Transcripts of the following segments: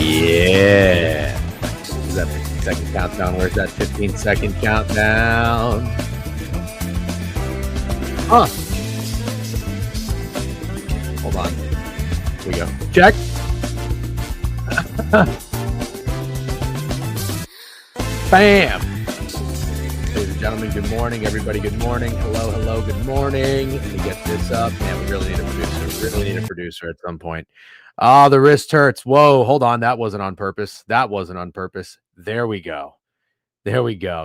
Yeah. Is that 15-second countdown? Where's that 15-second countdown? Huh. Hold on. Here we go. Check. Bam. Ladies and gentlemen, good morning. Everybody, good morning. Hello, good morning. Let me get this up. Man, we really need a producer. Really need a producer at some point. Ah, the wrist hurts. Whoa, hold on. That wasn't on purpose. There we go.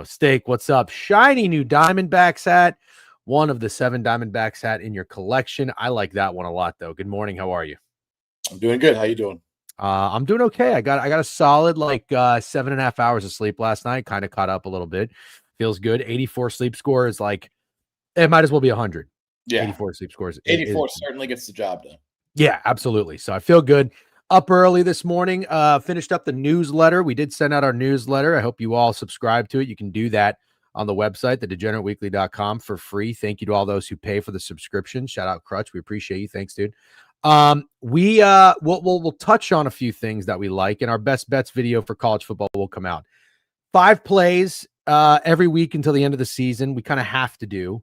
Steak, what's up? Shiny new Diamondbacks hat. One of the 7 Diamondbacks hat in your collection. I like that one a lot, though. Good morning. How are you? I'm doing good. How you doing? I'm doing okay. I got a solid 7.5 hours of sleep last night. Kind of caught up a little bit. Feels good. 84 sleep score is like it might as well be 100. Yeah, 84 sleep scores. 84 certainly gets the job done. Yeah, absolutely. So I feel good. Up early this morning. Finished up the newsletter. We did send out our newsletter. I hope you all subscribe to it. You can do that on the website, thedegenerateweekly.com, for free. Thank you to all those who pay for the subscription. Shout out Crutch. We appreciate you. Thanks, dude. We'll touch on a few things that we like, and our best bets video for college football will come out. 5 plays every week until the end of the season. We kind of have to do.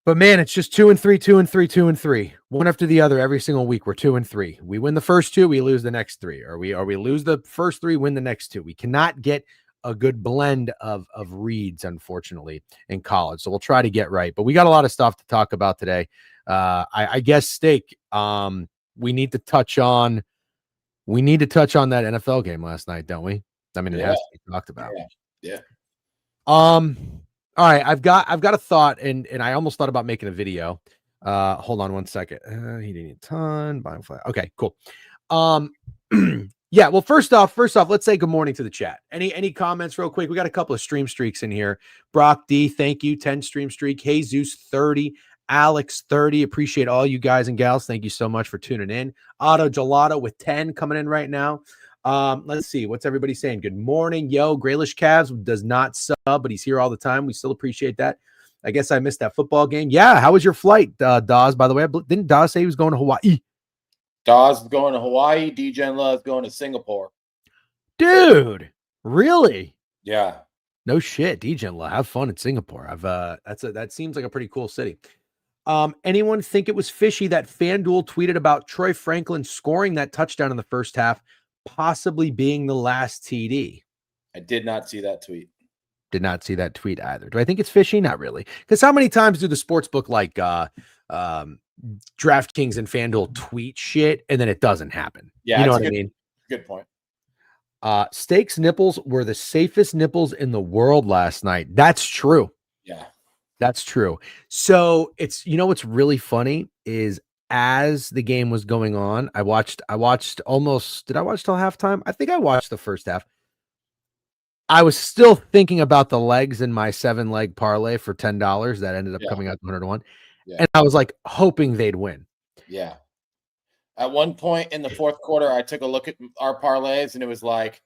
But man, it's just 2 and 3, 2 and 3, 2 and 3, one after the other every single week. We're 2 and 3. We win the first 2, we lose the next 3, or we lose the first 3, win the next 2. We cannot get a good blend of reads, unfortunately, in college. So we'll try to get right. But we got a lot of stuff to talk about today. I guess, Steak, we need to touch on that NFL game last night, don't we? I mean, it has to be talked about. Yeah. All right, I've got a thought, and I almost thought about making a video. Hold on one second. He didn't need a ton. Buying flat. Okay, cool. Yeah. Well, first off, let's say good morning to the chat. Any comments, real quick? We got a couple of stream streaks in here. Brock D, thank you. 10 stream streak. Jesus 30. Alex 30. Appreciate all you guys and gals. Thank you so much for tuning in. Otto Gelato with 10 coming in right now. Let's see. What's everybody saying? Good morning. Yo, Graylish Cavs does not sub, but he's here all the time. We still appreciate that. I guess I missed that football game. Yeah. How was your flight, Dawes, by the way? Didn't Dawes say he was going to Hawaii? Dawes is going to Hawaii. DJenla is going to Singapore. Dude, really? Yeah. No shit. DJenla, have fun in Singapore. That seems like a pretty cool city. Anyone think it was fishy that FanDuel tweeted about Troy Franklin scoring that touchdown in the first half, possibly being the last TD? I did not see that tweet. Did not see that tweet either. Do I think it's fishy? Not really. Because how many times do the sportsbook like DraftKings and FanDuel tweet shit and then it doesn't happen? Yeah, you know what I mean? Good point. Steak's nipples were the safest nipples in the world last night. That's true. Yeah. That's true. So it's, what's really funny is as the game was going on, I watched almost, did I watch till halftime? I think I watched the first half. I was still thinking about the legs in my 7-leg parlay for $10 that ended up coming out to 101. Yeah. And I was like hoping they'd win. Yeah. At one point in the fourth quarter, I took a look at our parlays and it was like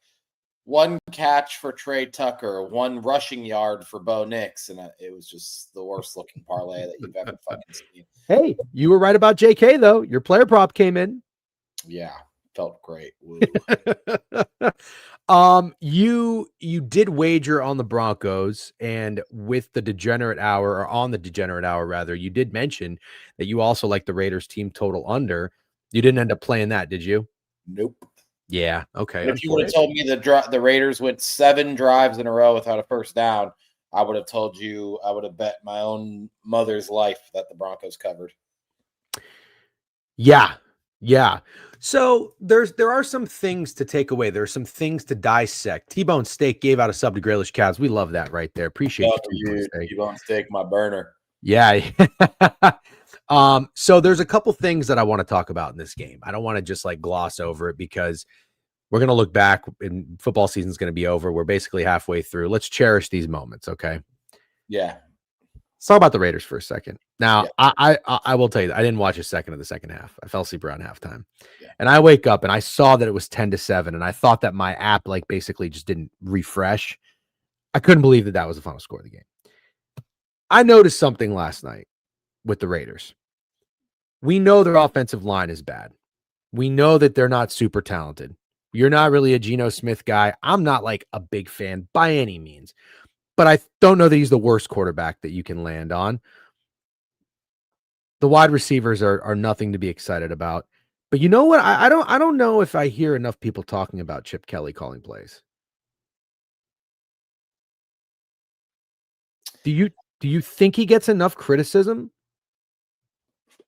1 catch for Trey Tucker, 1 rushing yard for Bo Nix. And it was just the worst looking parlay that you've ever fucking seen. Hey, you were right about JK though. Your player prop came in. Yeah. Felt great. You did wager on the Broncos, and with the Degenerate Hour, or on the Degenerate Hour rather, you did mention that you also like the Raiders team total under. You didn't end up playing that, did you? Nope. Yeah. Okay. If you would have told me the Raiders went 7 drives in a row without a first down, I would have told you, I would have bet my own mother's life that the Broncos covered. Yeah. Yeah. So there are some things to take away. There are some things to dissect. T-Bone Steak gave out a sub to Graylish Cavs. We love that right there. Appreciate you. T-Bone Steak, my burner. Yeah. So there's a couple things that I want to talk about in this game. I don't want to just gloss over it because we're going to look back and football season's going to be over. We're basically halfway through. Let's cherish these moments. Okay. Yeah. Let's talk about the Raiders for a second. Now, yeah. I will tell you, I didn't watch a second of the second half. I fell asleep around halftime. Yeah. And I wake up and I saw that it was 10-7, and I thought that my app basically just didn't refresh. I couldn't believe that was the final score of the game. I noticed something last night with the Raiders. We know their offensive line is bad. We know that they're not super talented. You're not really a Geno Smith guy. I'm not like a big fan by any means, but I don't know that he's the worst quarterback that you can land on. The wide receivers are nothing to be excited about. But you know what? I don't know if I hear enough people talking about Chip Kelly calling plays. Do you think he gets enough criticism?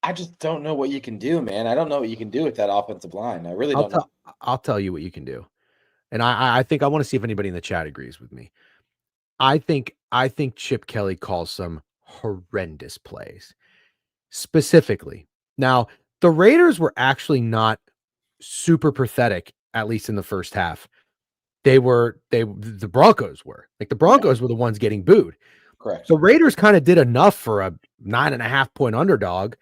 I just don't know what you can do, man. I don't know what you can do with that offensive line. I really don't know. I'll tell you what you can do. And I think I want to see if anybody in the chat agrees with me. I think Chip Kelly calls some horrendous plays. Specifically. Now, the Raiders were actually not super pathetic, at least in the first half. The Broncos were. Like the Broncos were the ones getting booed. Correct. The Raiders kind of did enough for a 9.5-point underdog.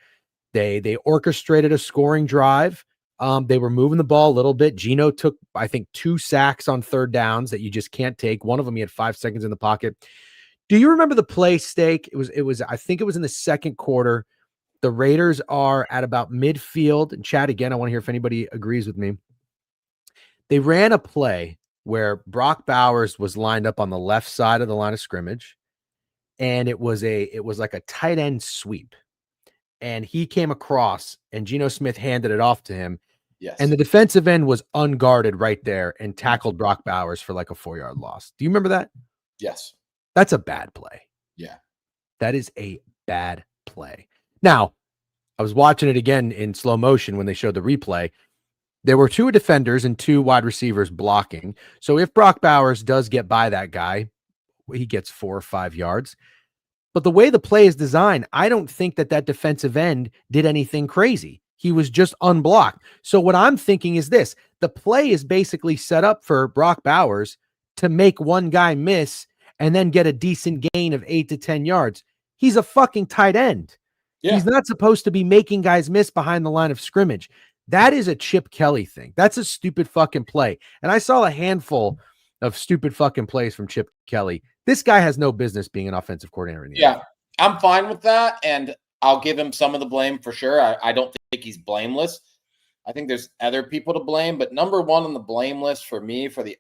They orchestrated a scoring drive. They were moving the ball a little bit. Geno took, I think, 2 sacks on third downs that you just can't take. One of them, he had 5 seconds in the pocket. Do you remember the play, Steak? It was, I think it was in the second quarter. The Raiders are at about midfield. And chat again, I want to hear if anybody agrees with me. They ran a play where Brock Bowers was lined up on the left side of the line of scrimmage. And it was like a tight end sweep. And he came across and Geno Smith handed it off to him. Yes. And the defensive end was unguarded right there and tackled Brock Bowers for like a 4-yard loss. Do you remember that? Yes. That's a bad play. Yeah. That is a bad play. Now, I was watching it again in slow motion when they showed the replay. There were 2 defenders and 2 wide receivers blocking. So if Brock Bowers does get by that guy, he gets 4 or 5 yards. But the way the play is designed, I don't think that defensive end did anything crazy. He was just unblocked. So what I'm thinking is this. The play is basically set up for Brock Bowers to make one guy miss and then get a decent gain of 8 to 10 yards. He's a fucking tight end. Yeah. He's not supposed to be making guys miss behind the line of scrimmage. That is a Chip Kelly thing. That's a stupid fucking play. And I saw a handful of stupid fucking plays from Chip Kelly. This guy has no business being an offensive coordinator in the NFL. I'm fine with that. And I'll give him some of the blame for sure. I don't think he's blameless. I think there's other people to blame, but number one on the blame list for me for the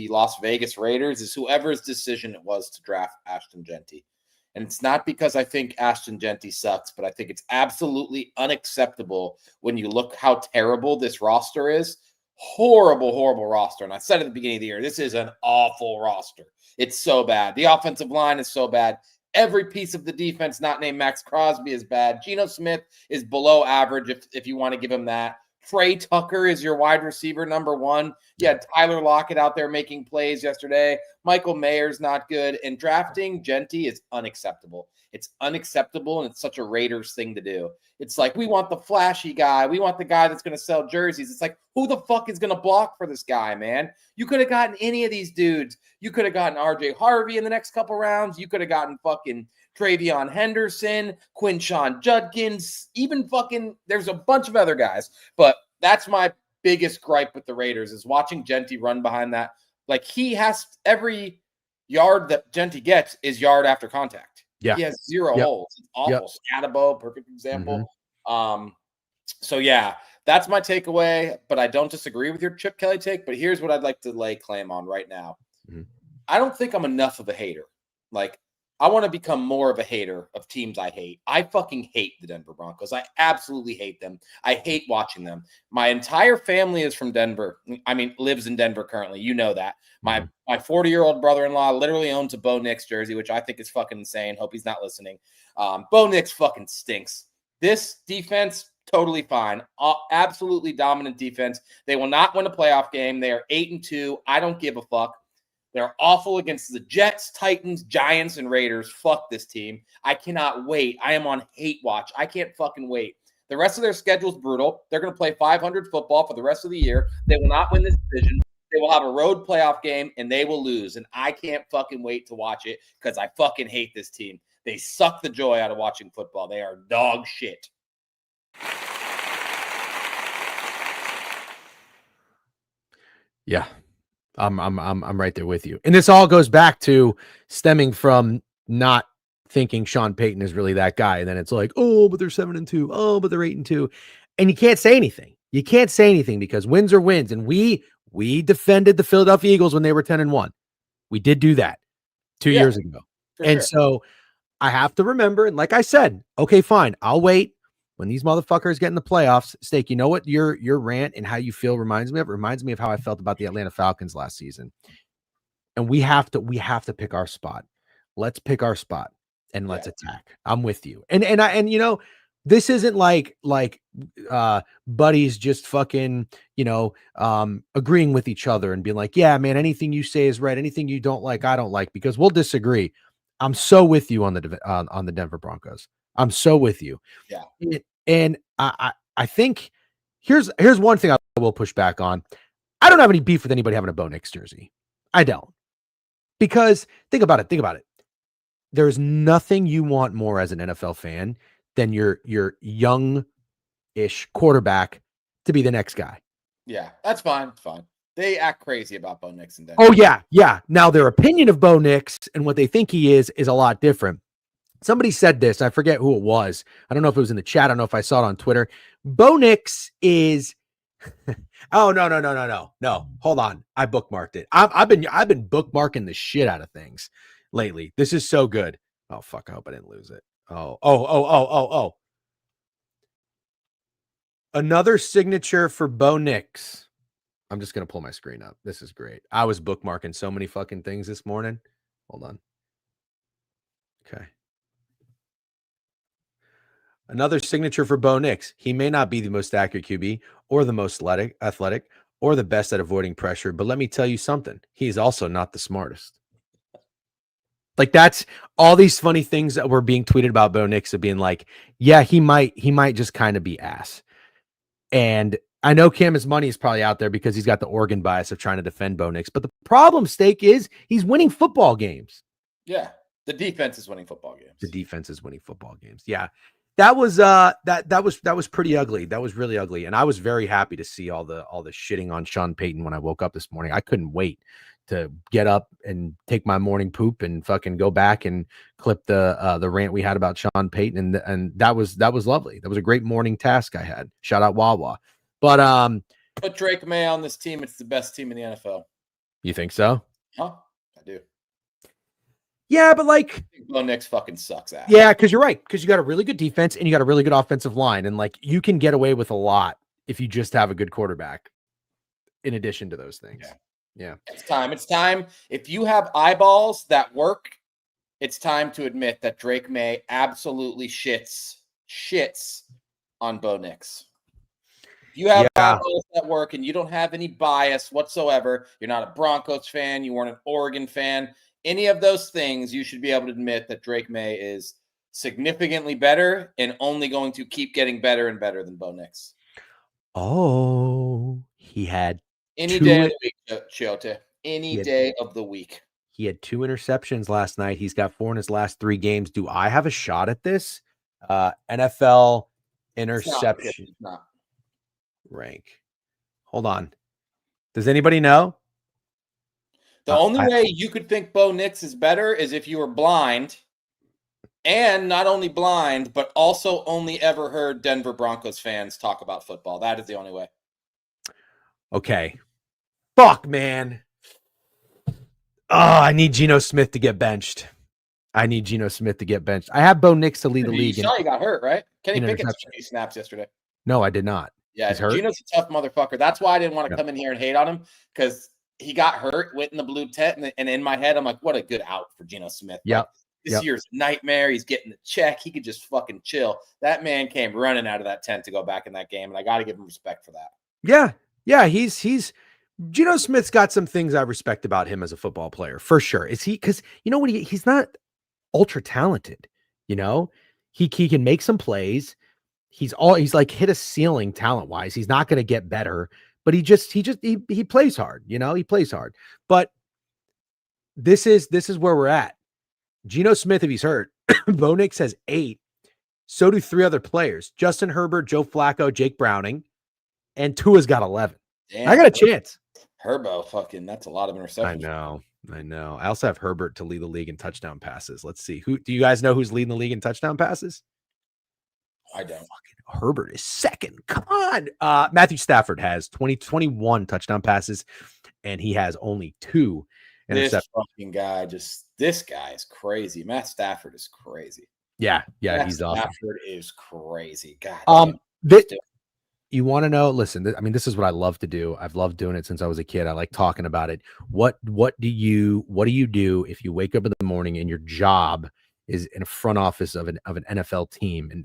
Las Vegas Raiders is whoever's decision it was to draft Ashton Jeanty. And it's not because I think Ashton Jeanty sucks, but I think it's absolutely unacceptable when you look how terrible this roster is. Horrible, horrible roster. And I said at the beginning of the year, this is an awful roster. It's so bad. The offensive line is so bad. Every piece of the defense not named Max Crosby is bad. Geno Smith is below average if you want to give him that. Trey Tucker is your wide receiver number 1. You had Tyler Lockett out there making plays yesterday. Michael Mayer's not good. And drafting Jeanty is unacceptable. It's unacceptable, and it's such a Raiders thing to do. It's like, we want the flashy guy. We want the guy that's going to sell jerseys. It's like, who the fuck is going to block for this guy, man? You could have gotten any of these dudes. You could have gotten RJ Harvey in the next couple rounds. You could have gotten fucking Travion Henderson, Quinshon Judkins, even fucking, there's a bunch of other guys. But that's my biggest gripe with the Raiders is watching Jeanty run behind that. Like, he has, every yard that Jeanty gets is yard after contact. Yeah. He has 0 holes. It's awful. Scatabo, perfect example. So yeah, that's my takeaway, but I don't disagree with your Chip Kelly take, but here's what I'd like to lay claim on right now. I don't think I'm enough of a hater. Like, I want to become more of a hater of teams I hate. I fucking hate the Denver Broncos. I absolutely hate them. I hate watching them. My entire family is from Denver. I mean, lives in Denver currently. You know that. My 40-year-old brother-in-law literally owns a Bo Nix jersey, which I think is fucking insane. Hope he's not listening. Bo Nix fucking stinks. This defense, totally fine. Absolutely dominant defense. They will not win a playoff game. They are 8-2. I don't give a fuck. They're awful against the Jets, Titans, Giants, and Raiders. Fuck this team. I cannot wait. I am on hate watch. I can't fucking wait. The rest of their schedule is brutal. They're going to play 500 football for the rest of the year. They will not win this division. They will have a road playoff game, and they will lose. And I can't fucking wait to watch it because I fucking hate this team. They suck the joy out of watching football. They are dog shit. Yeah. I'm right there with you. And this all goes back to stemming from not thinking Sean Payton is really that guy. And then it's like, oh, but they're 7-2. Oh, but they're 8-2. And you can't say anything. You can't say anything because wins are wins. And we We defended the Philadelphia Eagles when they were 10-1. We did do that 2 years ago. And so I have to remember, and like I said, okay, fine, I'll wait. When these motherfuckers get in the playoffs, Steak, you know what your rant and how you feel reminds me of? It reminds me of how I felt about the Atlanta Falcons last season. And we have to pick our spot. Let's pick our spot and let's attack. I'm with you. And you know, this isn't like buddies just fucking, you know, agreeing with each other and being like, yeah, man, anything you say is right. Anything you don't like, I don't like, because we'll disagree. I'm so with you on the Denver Broncos. I'm so with you. Yeah. And I think here's one thing I will push back on. I don't have any beef with anybody having a Bo Nix jersey. I don't. Because think about it. There's nothing you want more as an NFL fan than your young-ish quarterback to be the next guy. Yeah, that's fine. It's fine. They act crazy about Bo Nix and Denver. Oh, yeah. Now, their opinion of Bo Nix and what they think he is a lot different. Somebody said this. I forget who it was. I don't know if it was in the chat. I don't know if I saw it on Twitter. Bo Nix is... Oh, no. Hold on. I bookmarked it. I've been bookmarking the shit out of things lately. This is so good. Oh, fuck. I hope I didn't lose it. Oh. Another signature for Bo Nix. I'm just going to pull my screen up. This is great. I was bookmarking so many fucking things this morning. Hold on. Okay. Another signature for Bo Nix. He may not be the most accurate QB or the most athletic or the best at avoiding pressure, but let me tell you something. He's also not the smartest. Like, that's all these funny things that were being tweeted about Bo Nix of being like, yeah, he might just kind of be ass. And I know Cam's money is probably out there because he's got the Oregon bias of trying to defend Bo Nix. But the problem, Steak, is he's winning football games. Yeah. The defense is winning football games. The defense is winning football games. Yeah. That was that was pretty ugly. That was really ugly. And I was very happy to see all the shitting on Sean Payton when I woke up this morning. I couldn't wait to get up and take my morning poop and fucking go back and clip the rant we had about Sean Payton. And that was lovely. That was a great morning task I had. Shout out Wawa. But put Drake May on this team. It's the best team in the NFL. You think so? Huh? I do. Yeah, but like Bo Nix fucking sucks ass. Yeah, because you're right. Because you got a really good defense and you got a really good offensive line. And like you can get away with a lot if you just have a good quarterback in addition to those things. Yeah. It's time. If you have eyeballs that work, it's time to admit that Drake May absolutely shits on Bo Nix. If you have eyeballs that work and you don't have any bias whatsoever, you're not a Broncos fan, you weren't an Oregon fan, any of those things, you should be able to admit that Drake May is significantly better and only going to keep getting better and better than Bo Nix. Oh, he had any day of the week, Chiote. Any day of the week. He had 2 interceptions last night. He's got 4 in his last 3 games. Do I have a shot at this? NFL interception rank. Hold on. Does anybody know? The only way you could think Bo Nix is better is if you were blind, and not only blind, but also only ever heard Denver Broncos fans talk about football. That is the only way. Okay. Fuck, man. Oh, I need Geno Smith to get benched. I have Bo Nix to lead the league. You saw he got hurt, right? Kenny Pickett took a few snaps yesterday. No, I did not. Yeah, Geno's a tough motherfucker. That's why I didn't want to come in here and hate on him, because he got hurt, went in the blue tent, and in my head, I'm like, what a good out for Geno Smith. Yep. This year's nightmare. He's getting the check. He could just fucking chill. That man came running out of that tent to go back in that game, and I got to give him respect for that. Yeah. He's Geno Smith's got some things I respect about him as a football player, for sure. Is he? Because you know what? He's not ultra talented. You know, he can make some plays. He's like hit a ceiling talent wise. He's not going to get better. But he plays hard, you know, he plays hard. But this is where we're at. Geno Smith, if he's hurt, Bo Nix has 8. So do 3 other players. Justin Herbert, Joe Flacco, Jake Browning, and Tua's got 11. Damn, I got a chance. Herbo, fucking, that's a lot of interceptions. I know. I also have Herbert to lead the league in touchdown passes. Let's see. Do you guys know who's leading the league in touchdown passes? I don't. Fucking Herbert is second. Come on. Matthew Stafford has 21 touchdown passes, and he has only 2 This interceptions. fucking guy, this guy is crazy. Matt Stafford is crazy. Yeah, Matt he's awesome. Stafford is crazy. God damn. You want to know? Listen, I mean, this is what I love to do. I've loved doing it since I was a kid. I like talking about it. What do you do if you wake up in the morning and your job is in a front office of an NFL team,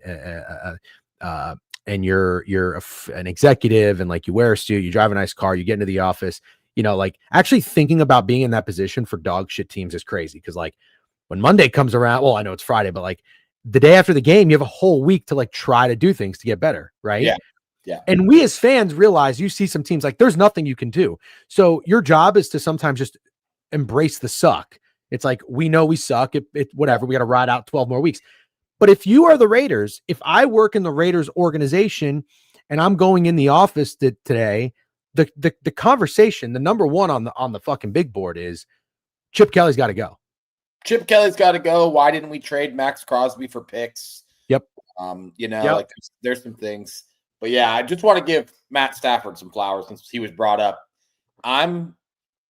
and you're an executive, and like you wear a suit, you drive a nice car, you get into the office, like actually thinking about being in that position for dog shit teams is crazy. Cause like when Monday comes around, well, I know it's Friday, but like the day after the game, you have a whole week to like try to do things to get better. Right. Yeah. Yeah. And we as fans realize you see some teams like there's nothing you can do. So your job is to sometimes just embrace the suck. It's like, we know we suck. Whatever. We got to ride out 12 more weeks. But if you are the Raiders, if I work in the Raiders organization and I'm going in the office today, the conversation, the number one on the fucking big board is Chip Kelly's got to go. Chip Kelly's got to go. Why didn't we trade Max Crosby for picks? Yep. Like there's some things. But yeah, I just want to give Matt Stafford some flowers since he was brought up. I'm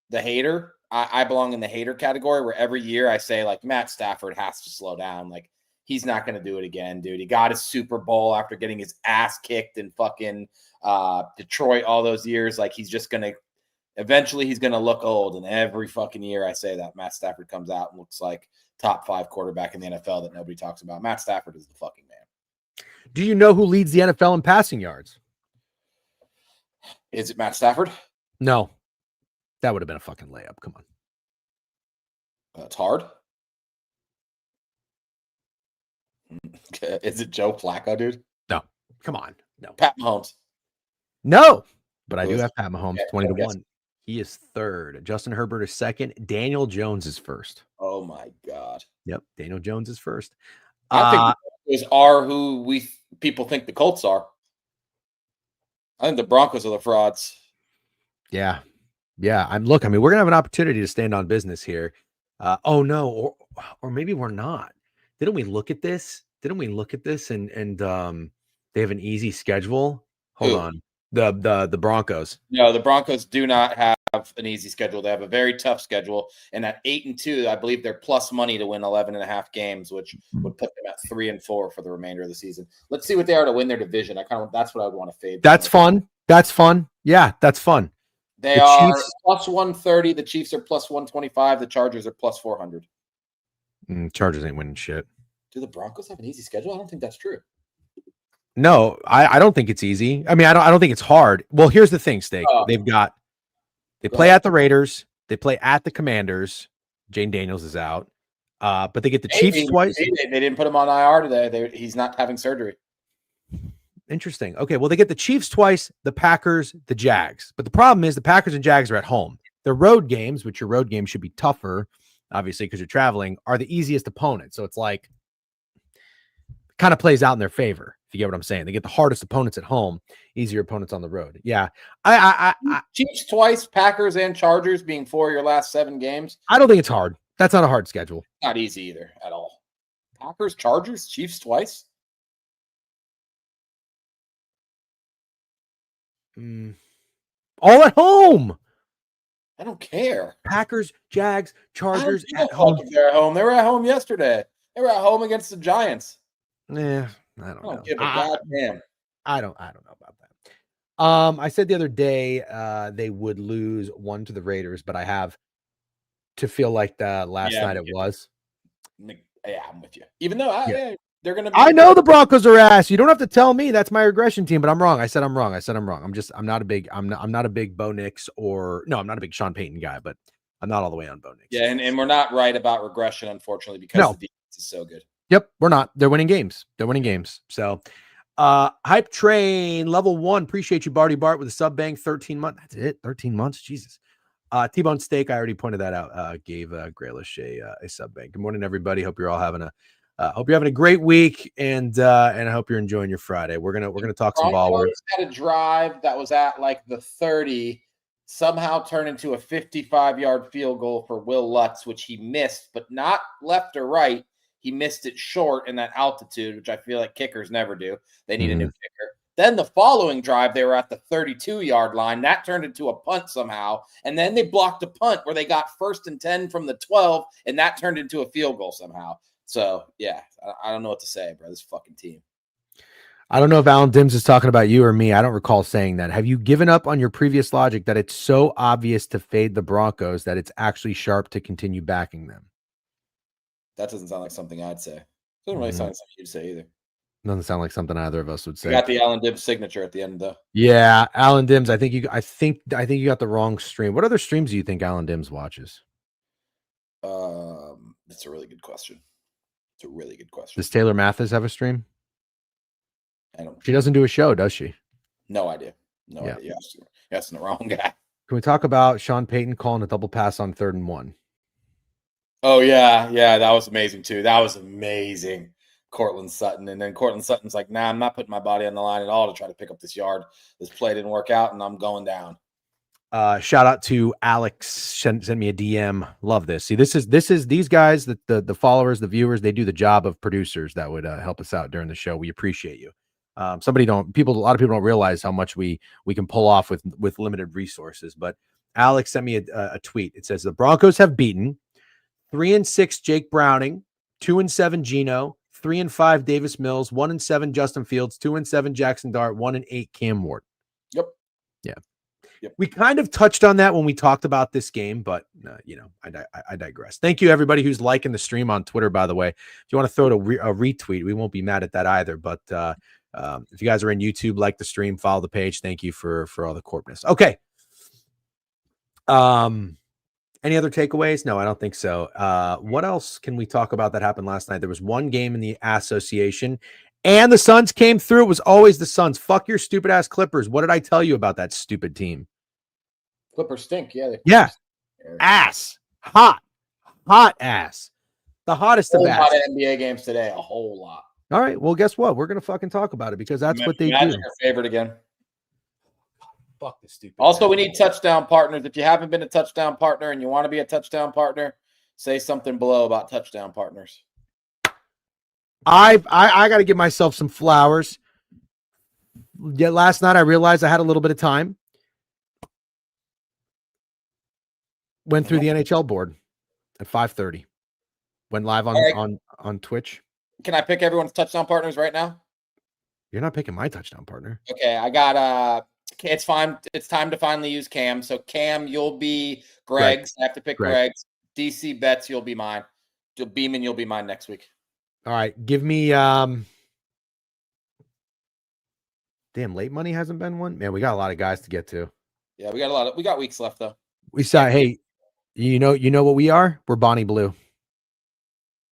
the hater. I belong in the hater category where every year I say like Matt Stafford has to slow down. Like he's not going to do it again, dude. He got his Super Bowl after getting his ass kicked in fucking Detroit all those years. Like he's just going to eventually he's going to look old. And every fucking year I say that Matt Stafford comes out and looks like top 5 quarterback in the NFL that nobody talks about. Matt Stafford is the fucking man. Do you know who leads the NFL in passing yards? Is it Matt Stafford? No. That would have been a fucking layup. Come on. It's hard. Is it Joe Flacco, dude? No. Come on. No. Pat Mahomes. No. But I do have Pat Mahomes, 20 to 1. Yes. He is third. Justin Herbert is second. Daniel Jones is first. Oh my God. Yep. Daniel Jones is first. I think the Broncos are who people think the Colts are. I think the Broncos are the frauds. Yeah. Yeah. I mean, we're going to have an opportunity to stand on business here. Oh no. Or maybe we're not. Didn't we look at this? And they have an easy schedule. Hold on. The Broncos. No, the Broncos do not have an easy schedule. They have a very tough schedule. And at 8-2, I believe they're plus money to win 11.5 games, which would put them at 3-4 for the remainder of the season. Let's see what they are to win their division. That's what I would want to fade. That's fun. Yeah, that's fun. They are plus 130. The Chiefs are plus 125. The Chargers are plus 400. Chargers ain't winning shit. Do the Broncos have an easy schedule? I don't think that's true. No, I don't think it's easy. I mean, I don't think it's hard. Well, here's the thing, Steak. They play at the Raiders. They play at the Commanders. Jane Daniels is out. But they get the Chiefs twice. They didn't put him on IR today. He's not having surgery. Interesting. Okay, well, they get the Chiefs twice, the Packers, the Jags. But the problem is the Packers and Jags are at home. Their road games, which your road games should be tougher, obviously, because you're traveling, are the easiest opponents. So it's like kind of plays out in their favor, if you get what I'm saying. They get the hardest opponents at home, easier opponents on the road. Yeah. I Chiefs twice, Packers and Chargers being 4 of your last 7 games. I don't think it's hard. That's not a hard schedule. Not easy either at all. Packers, Chargers, Chiefs twice. All at home. I don't care. Packers, Jags, Chargers at home. They're at home. They were at home yesterday. They were at home against the Giants. Yeah, I don't know. Give a goddamn. I don't know about that. I said the other day they would lose 1 to the Raiders, but I have to feel like last night it was. Yeah, I'm with you. Even though they're going to be. I know the Broncos are ass. You don't have to tell me that's my regression team, but I'm wrong. I said I'm wrong. I'm not a big Bo Nix I'm not a big Sean Payton guy, but I'm not all the way on Bo Nix. Yeah, and we're not right about regression, unfortunately, because the defense is so good. Yep, we're not. They're winning games. So Hype Train level 1. Appreciate you, Barty Bart, with a sub bank. 13 months. That's it. 13 months. Jesus. T-Bone Steak, I already pointed that out. Gave Graylish a sub bank. Good morning, everybody. Hope you're all having a great week, and I hope you're enjoying your Friday. We're gonna talk some ball. We had a drive that was at like the 30, somehow turned into a 55-yard field goal for Will Lutz, which he missed, but not left or right. He missed it short in that altitude, which I feel like kickers never do. They need a new Mhm. kicker. Then the following drive, they were at the 32-yard line. That turned into a punt somehow. And then they blocked a punt where they got 1st and 10 from the 12, and that turned into a field goal somehow. So, yeah, I don't know what to say, bro. This fucking team. I don't know if Alan Dims is talking about you or me. I don't recall saying that. Have you given up on your previous logic that it's so obvious to fade the Broncos that it's actually sharp to continue backing them? That doesn't sound like something I'd say. Doesn't really sound like something you'd say either. Doesn't sound like something either of us would You say. got the Alan Dibbs signature at the end, though. Yeah, Alan Dims. I think you got the wrong stream. What other streams do you think Alan Dims watches? That's a really good question. It's a really good question. Does Taylor Mathis have a stream? I don't. She doesn't do a show, does she? No idea. No Yeah. idea. You're asking the wrong guy. Can we talk about Sean Payton calling a double pass on 3rd and 1? Oh yeah, that was amazing too. That was amazing. Cortland Sutton, and then Cortland Sutton's like, "Nah, I'm not putting my body on the line at all to try to pick up this yard. This play didn't work out, and I'm going down." Shout out to Alex. Send me a DM. Love this. See, this is these guys, the followers, the viewers. They do the job of producers that would help us out during the show. We appreciate you. A lot of people don't realize how much we can pull off with limited resources. But Alex sent me a tweet. It says the Broncos have beaten 3-6 Jake Browning, 2-7 Geno, 3-5 Davis Mills, 1-7 Justin Fields, 2-7 Jackson Dart, 1-8 Cam Ward. Yep. Yeah. Yep. We kind of touched on that when we talked about this game, but I digress. Thank you everybody who's liking the stream on Twitter. By the way, if you want to throw it a retweet, we won't be mad at that either. But if you guys are in YouTube, like the stream, follow the page. Thank you for all the corpness. Okay. Any other takeaways? No, I don't think so. What else can we talk about that happened last night? There was one game in the association, and the Suns came through. It was always the Suns. Fuck your stupid ass Clippers. What did I tell you about that stupid team? Clippers stink. Yeah. Yeah. Ass. Hot ass. The hottest of ass. A lot of NBA games today. A whole lot. All right. Well, guess what? We're going to fucking talk about it because that's what they do. Your favorite again. Fuck the stupid. Also, we need touchdown partners. If you haven't been a touchdown partner and you want to be a touchdown partner, say something below about touchdown partners. I got to give myself some flowers. Yeah, last night I realized I had a little bit of time. Went through the NHL board at 5:30. Went live on Twitch. Can I pick everyone's touchdown partners right now? You're not picking my touchdown partner. Okay, I got it's fine. It's time to finally use Cam. So Cam, you'll be Greg's. I have to pick Greg's. DC Betts, you'll be mine. Beeman, you'll be mine next week. All right, give me damn, late money hasn't been one. Man, we got a lot of guys to get to. Yeah, we got weeks left though. We saw, hey, you know what we are? We're Bonnie Blue.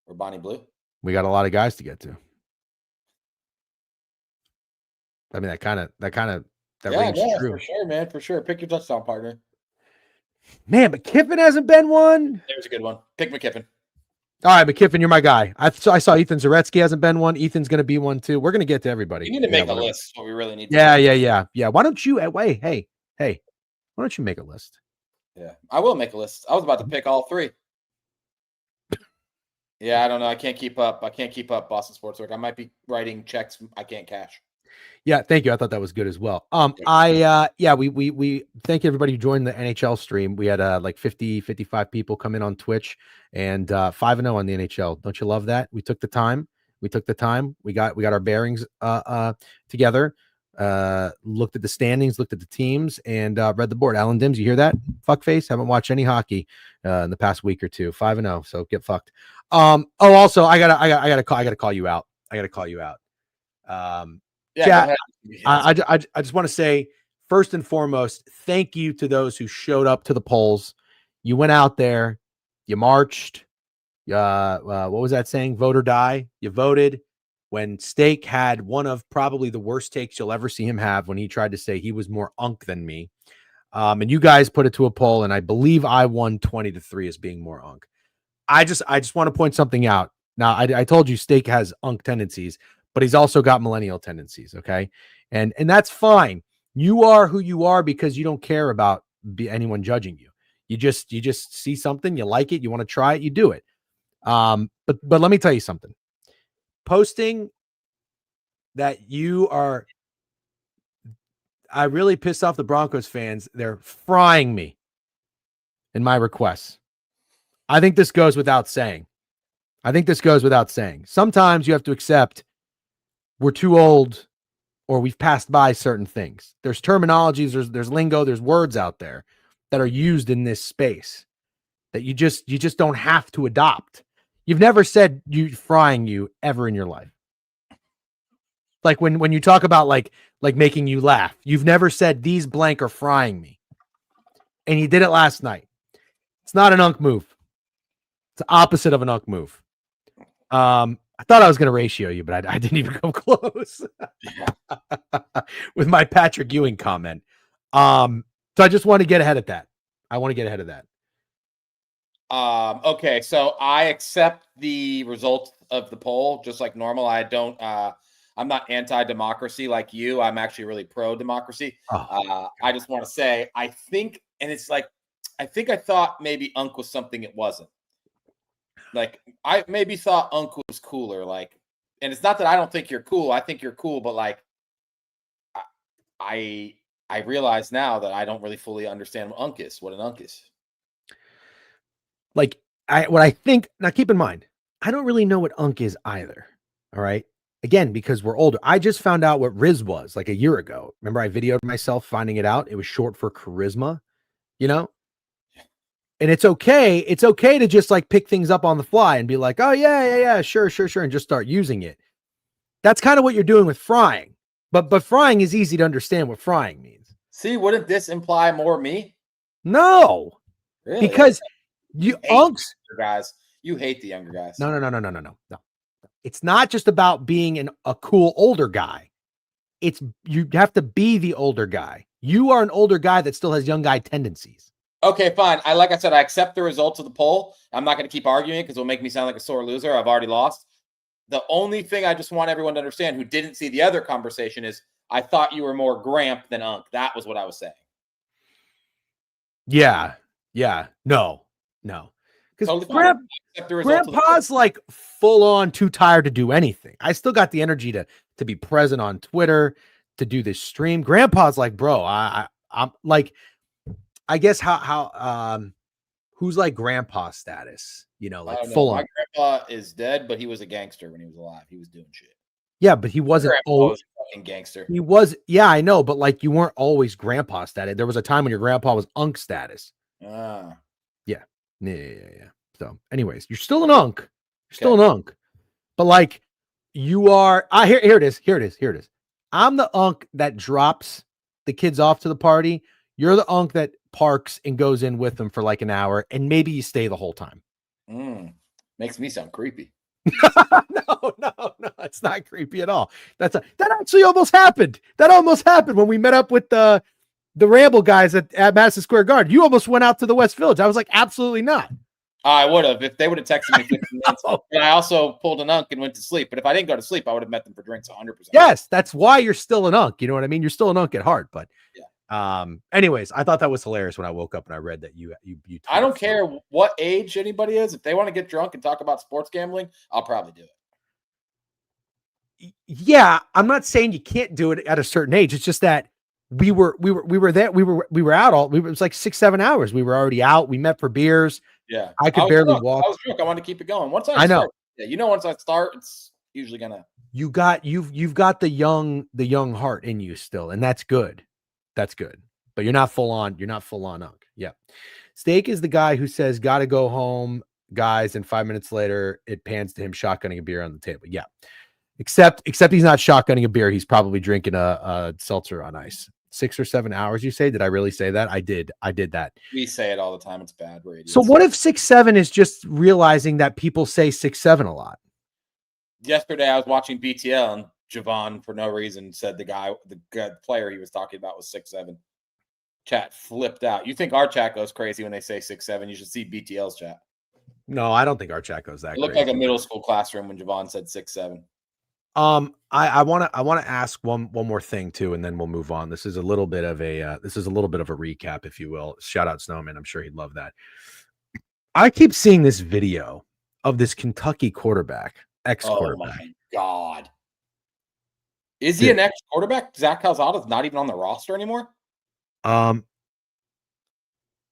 We're Bonnie Blue. We got a lot of guys to get to. I mean, that rings true. For sure, man. For sure. Pick your touchdown partner. Man, but Kiffin hasn't been one. There's a good one. Pick McKiffin. All right, but Kiffin, you're my guy. I saw Ethan Zaretsky hasn't been one. Ethan's going to be one too. We're going to get to everybody. You need to make a list. What we really need. Yeah. Why don't you? Hey. Why don't you make a list? Yeah, I will make a list. I was about to pick all three. Yeah, I don't know. I can't keep up. Boston Sports Work. I might be writing checks I can't cash. Yeah, thank you. I thought that was good as well. We thank you everybody who joined the NHL stream. We had like 55 people come in on Twitch and 5-0 on the NHL. Don't you love that? We took the time. We got our bearings together. Looked at the standings, looked at the teams, and read the board. Alan Dims, you hear that? Fuckface. Haven't watched any hockey in the past week or two. 5-0, so get fucked. Also, I gotta call you out. Yeah, I just want to say, first and foremost, thank you to those who showed up to the polls. You went out there, you marched. What was that saying? Vote or die. You voted. When Steak had one of probably the worst takes you'll ever see him have when he tried to say he was more unk than me. And you guys put it to a poll, and I believe I won 20-3 as being more unk. I just want to point something out. Now, I told you Steak has unk tendencies, but he's also got millennial tendencies, okay? And that's fine. You are who you are because you don't care about anyone judging you. You just see something, you like it, you want to try it, you do it. But let me tell you something. Posting that you are, I really pissed off the Broncos fans. They're frying me in my requests. I think this goes without saying. Sometimes you have to accept we're too old or we've passed by certain things. There's terminologies, there's lingo, there's words out there that are used in this space that you just don't have to adopt. You've never said frying you ever in your life. Like when you talk about like making you laugh, you've never said these blank are frying me. And you did it last night. It's not an unk move. It's the opposite of an unk move. I thought I was going to ratio you, but I didn't even come close with my Patrick Ewing comment. So I just want to get ahead of that. Okay, so I accept the results of the poll just like normal. I'm not anti-democracy like you. I'm actually really pro-democracy. I just want to say, I think I thought maybe Unk was something it wasn't. Like, I maybe thought Unk was cooler. Like, and it's not that I don't think you're cool. I think you're cool, but like, I realize now that I don't really fully understand what an Unk is. Like, what I think, now keep in mind, I don't really know what Unk is either. All right. Again, because we're older. I just found out what Riz was like a year ago. Remember, I videoed myself finding it out. It was short for charisma, you know? And it's okay. It's okay to just like pick things up on the fly and be like, oh, yeah, sure. And just start using it. That's kind of what you're doing with frying. But frying is easy to understand what frying means. See, wouldn't this imply more me? No. Really? Because you unks. Guys, you hate the younger guys. No. It's not just about being a cool older guy. You have to be the older guy. You are an older guy that still has young guy tendencies. Okay, fine. Like I said, I accept the results of the poll. I'm not going to keep arguing because it'll make me sound like a sore loser. I've already lost. The only thing I just want everyone to understand who didn't see the other conversation is I thought you were more Gramp than Unk. That was what I was saying. Yeah. No. Because Grandpa's like full on too tired to do anything. I still got the energy to be present on Twitter, to do this stream. Grandpa's like, bro, I'm like, I guess how who's like Grandpa status, you know, like full on. My grandpa is dead, but he was a gangster when he was alive. He was doing shit. Yeah, but he wasn't always fucking gangster. He was, yeah, I know, but like you weren't always Grandpa status. There was a time when your grandpa was Unk status. Yeah. So, anyways, you're still an Unk. Still an Unk. But like you are, here it is. I'm the Unk that drops the kids off to the party. You're the Unk that parks and goes in with them for like an hour, and maybe you stay the whole time. Makes me sound creepy. No, it's not creepy at all. That actually almost happened. That almost happened when we met up with the Ramble guys at Madison Square Garden. You almost went out to the West Village. I was like, absolutely not. I would have if they would have texted me 15 minutes. And I also pulled an Unk and went to sleep. But if I didn't go to sleep, I would have met them for drinks 100%. Yes, that's why you're still an Unk. You know what I mean? You're still an Unk at heart. But anyways, I thought that was hilarious when I woke up and I read that you I don't care what age anybody is. If they want to get drunk and talk about sports gambling, I'll probably do it. Yeah, I'm not saying you can't do it at a certain age. It's just that we were there. We were out it was like 6-7 hours. We were already out. We met for beers. Yeah. I could barely walk. I was drunk. I wanted to keep it going. Once I know. Start, once I start, it's usually gonna. You've got the young heart in you still, and that's good. That's good. But you're not full on. You're not full on Unk. Yeah. Steak is the guy who says, "Gotta go home, guys," and 5 minutes later, it pans to him shotgunning a beer on the table. Yeah. Except he's not shotgunning a beer. He's probably drinking a seltzer on ice. 6 or 7 hours, you say? Did I really say that? I did that. We say it all the time. It's bad. So what if 6-7 is just realizing that people say 6-7 a lot? Yesterday, I was watching BTL and Javon, for no reason, said the player he was talking about was 6'7". Chat flipped out. You think our chat goes crazy when they say 6'7"? You should see BTL's chat. No, I don't think our chat goes that. It looked like a middle school classroom when Javon said 6'7". I want to ask one more thing too, and then we'll move on. This is a little bit of a recap, if you will. Shout out Snowman. I'm sure he'd love that. I keep seeing this video of this Kentucky quarterback, Oh ex-quarterback. my God. Is he an ex-quarterback? Zach Calzada's not even on the roster anymore?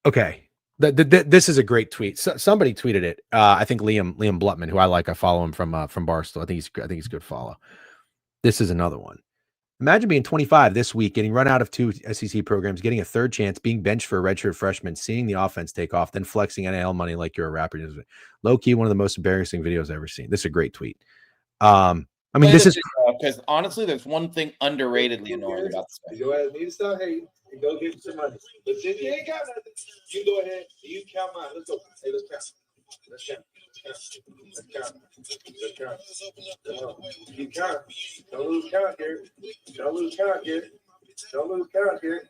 Okay. This is a great tweet. Somebody tweeted it. I think Liam Blutman, who I like. I follow him from Barstool. I think he's a good follow. This is another one. Imagine being 25 this week, getting run out of 2 SEC programs, getting a third chance, being benched for a redshirt freshman, seeing the offense take off, then flexing NIL money like you're a rapper. Low key, one of the most embarrassing videos I've ever seen. This is a great tweet. I mean, this is because honestly, there's one thing underratedly annoying about this guy. Go ahead, need to stop hating and go get some money. But if you ain't got nothing, you go ahead. You count mine. Let's go. Hey, let's count. Let's count. Let's count. Keep counting. Don't lose count here. Don't lose count here. Don't lose count here.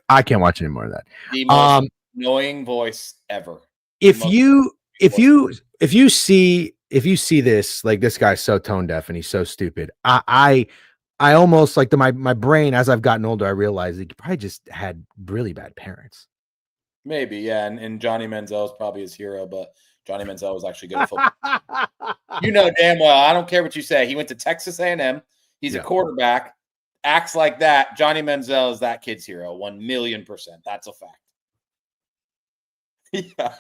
I can't watch any more of that. The most annoying voice ever. If you see this, like, this guy's so tone deaf and he's so stupid. I almost like my brain, as I've gotten older, I realized he probably just had really bad parents. Maybe, yeah. And Johnny Manziel is probably his hero, but Johnny Manziel was actually good at football. You know damn well. I don't care what you say. He went to Texas A&M. He's a quarterback. Acts like that. Johnny Manziel is that kid's hero. 1,000,000%. That's a fact. Yeah.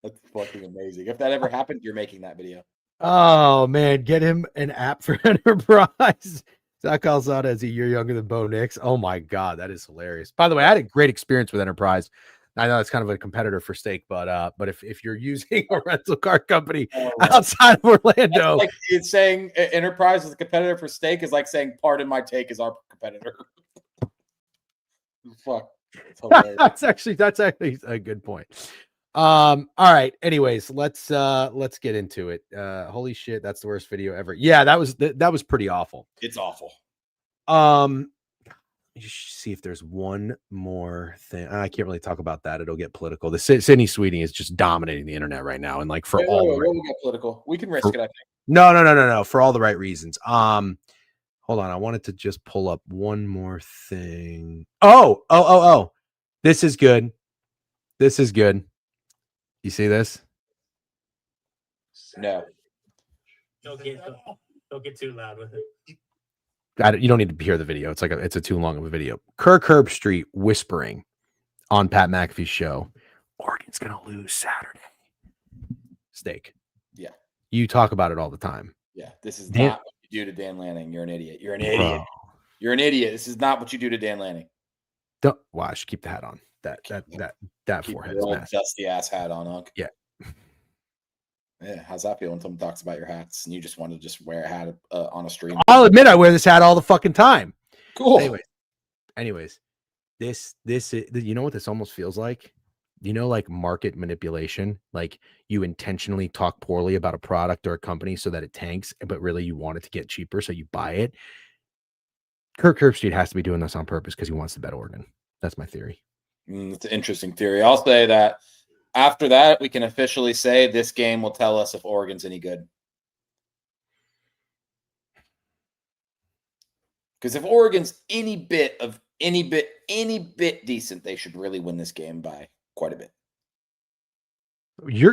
That's fucking amazing. If that ever happened, you're making that video. Oh man, get him an app for Enterprise. Zach Calzada is a year younger than Bo Nix. Oh my God, that is hilarious. By the way, I had a great experience with Enterprise. I know it's kind of a competitor for Steak, but if you're using a rental car company outside of Orlando, like it's saying Enterprise is a competitor for Steak is like saying Pardon My Take is our competitor. Fuck. That's actually a good point. All right. Anyways, let's get into it. Holy shit, that's the worst video ever. Yeah, that was pretty awful. It's awful. Let me just see if there's one more thing. I can't really talk about that. It'll get political. The Sydney Sweeney is just dominating the internet right now, and like for all the right, get political. We can risk it. I think. No. For all the right reasons. Hold on. I wanted to just pull up one more thing. Oh. This is good. This is good. You see this? No. Don't get too loud with it. You don't need to hear the video. It's a too long of a video. Kirk Herbstreit whispering on Pat McAfee's show, Oregon's gonna lose Saturday. Steak. Yeah. You talk about it all the time. Yeah. This is not what you do to Dan Lanning. You're an idiot. You're an idiot. Bro. You're an idiot. This is not what you do to Dan Lanning. I should keep the hat on. That forehead is massive. Dusty ass hat on, Unc. Yeah. Yeah, how's that feel when someone talks about your hats and you just want to just wear a hat on a stream? I'll admit I wear this hat all the fucking time. Cool. Anyways, this you know what this almost feels like? You know, like market manipulation. Like you intentionally talk poorly about a product or a company so that it tanks, but really you want it to get cheaper, so you buy it. Kirk Herbstreit has to be doing this on purpose because he wants to bet Oregon. That's my theory. It's an interesting theory. I'll say that. After that, we can officially say this game will tell us if Oregon's any good. Because if Oregon's any bit decent, they should really win this game by quite a bit.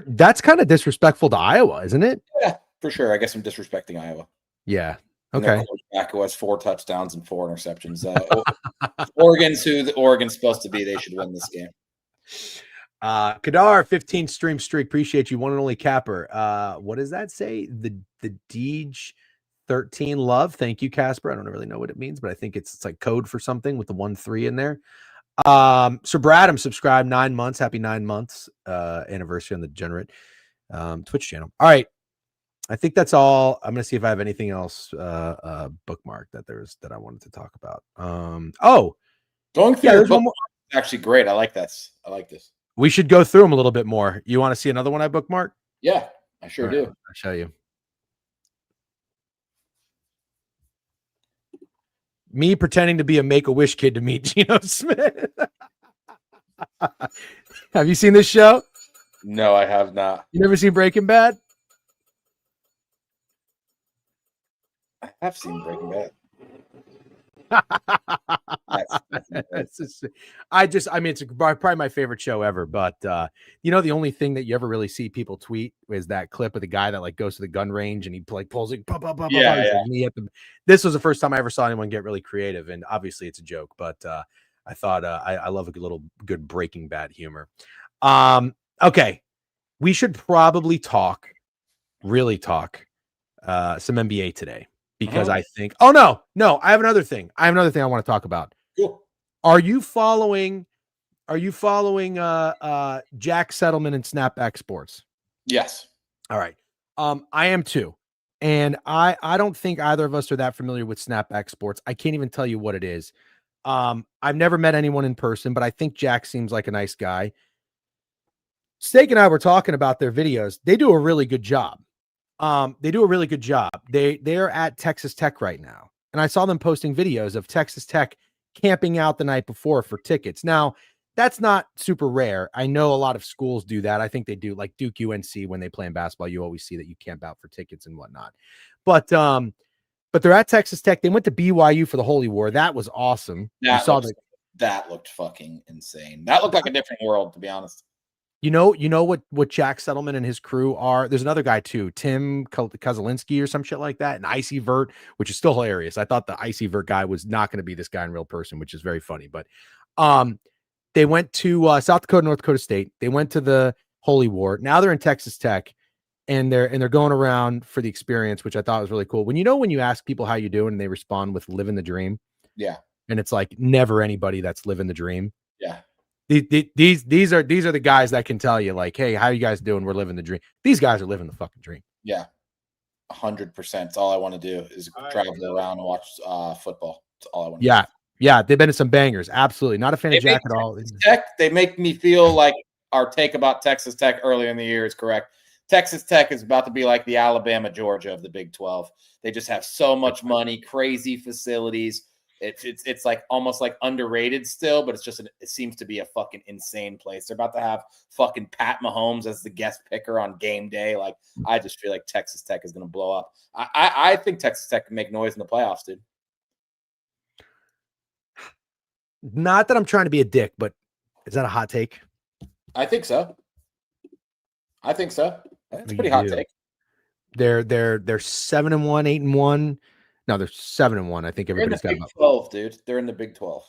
That's kind of disrespectful to Iowa, isn't it? Yeah, for sure. I guess I'm disrespecting Iowa. Yeah. Okay. Quarterback who has 4 touchdowns and 4 interceptions. Oregon's who the Oregon's supposed to be. They should win this game. Kadar 15 stream streak. Appreciate you. One and only capper. What does that say? The Deej 13 love. Thank you, Casper. I don't really know what it means, but I think it's like code for something with the 1-3 in there. Sir Bradham subscribed 9 months. Happy 9 months anniversary on the Degenerate Twitch channel. All right. I think that's all. I'm gonna see if I have anything else bookmarked that I wanted to talk about. Going through your book is actually great. I like this. We should go through them a little bit more. You want to see another one I bookmarked? Yeah, I sure do. I'll show you. Me pretending to be a Make-A-Wish kid to meet Geno Smith. Have you seen this show? No, I have not. You never seen Breaking Bad? I have seen Breaking Bad. It's just, I mean, it's probably my favorite show ever. But the only thing that you ever really see people tweet is that clip of the guy that like goes to the gun range and he like pulls it. Yeah, He's like, "Me at the-" This was the first time I ever saw anyone get really creative, and obviously it's a joke. But I thought I love a good Breaking Bad humor. Okay, we should probably really talk some NBA today. Because I think, oh no, I have another thing. I want to talk about. Cool. Are you following Jack Settleman and Snapback Sports? Yes. All right. I am too. And I don't think either of us are that familiar with Snapback Sports. I can't even tell you what it is. I've never met anyone in person, but I think Jack seems like a nice guy. Steak and I were talking about their videos. They do a really good job. They're at Texas Tech right now. And I saw them posting videos of Texas Tech camping out the night before for tickets. Now, that's not super rare. I know a lot of schools do that. I think they do, like Duke UNC, when they play in basketball, you always see that you camp out for tickets and whatnot. But they're at Texas Tech. They went to BYU for the Holy War. That was awesome. That looked fucking insane. That looked like a different world, to be honest. You know what Jack Settleman and his crew are? There's another guy too, Tim Kozolinsky or some shit like that, and Icy Vert, which is still hilarious. I thought the Icy Vert guy was not going to be this guy in real person, which is very funny. But they went to South Dakota, North Dakota State. They went to the Holy War. Now they're in Texas Tech, and they're going around for the experience, which I thought was really cool. When you ask people how you doing, and they respond with living the dream. Yeah, and it's like never anybody that's living the dream. Yeah. These are the guys that can tell you like, hey, how you guys doing? We're living the dream. These guys are living the fucking dream. Yeah, 100%. All I want to do is travel around and watch football. That's all I want to do. Yeah, they've been to some bangers. Absolutely. Not a fan of Jack at all. They make me feel like our take about Texas Tech earlier in the year is correct. Texas Tech is about to be like the Alabama, Georgia of the Big 12. They just have so much money, crazy facilities. It's like almost like underrated still, but it seems to be a fucking insane place. They're about to have fucking Pat Mahomes as the guest picker on game day. Like, I just feel like Texas Tech is going to blow up. I think Texas Tech can make noise in the playoffs, dude. Not that I'm trying to be a dick, but is that a hot take? I think so. That's a pretty hot take. They're 7-1, 8-1. No, they're 7-1. I think everybody's got Big 12, dude. They're in the Big 12.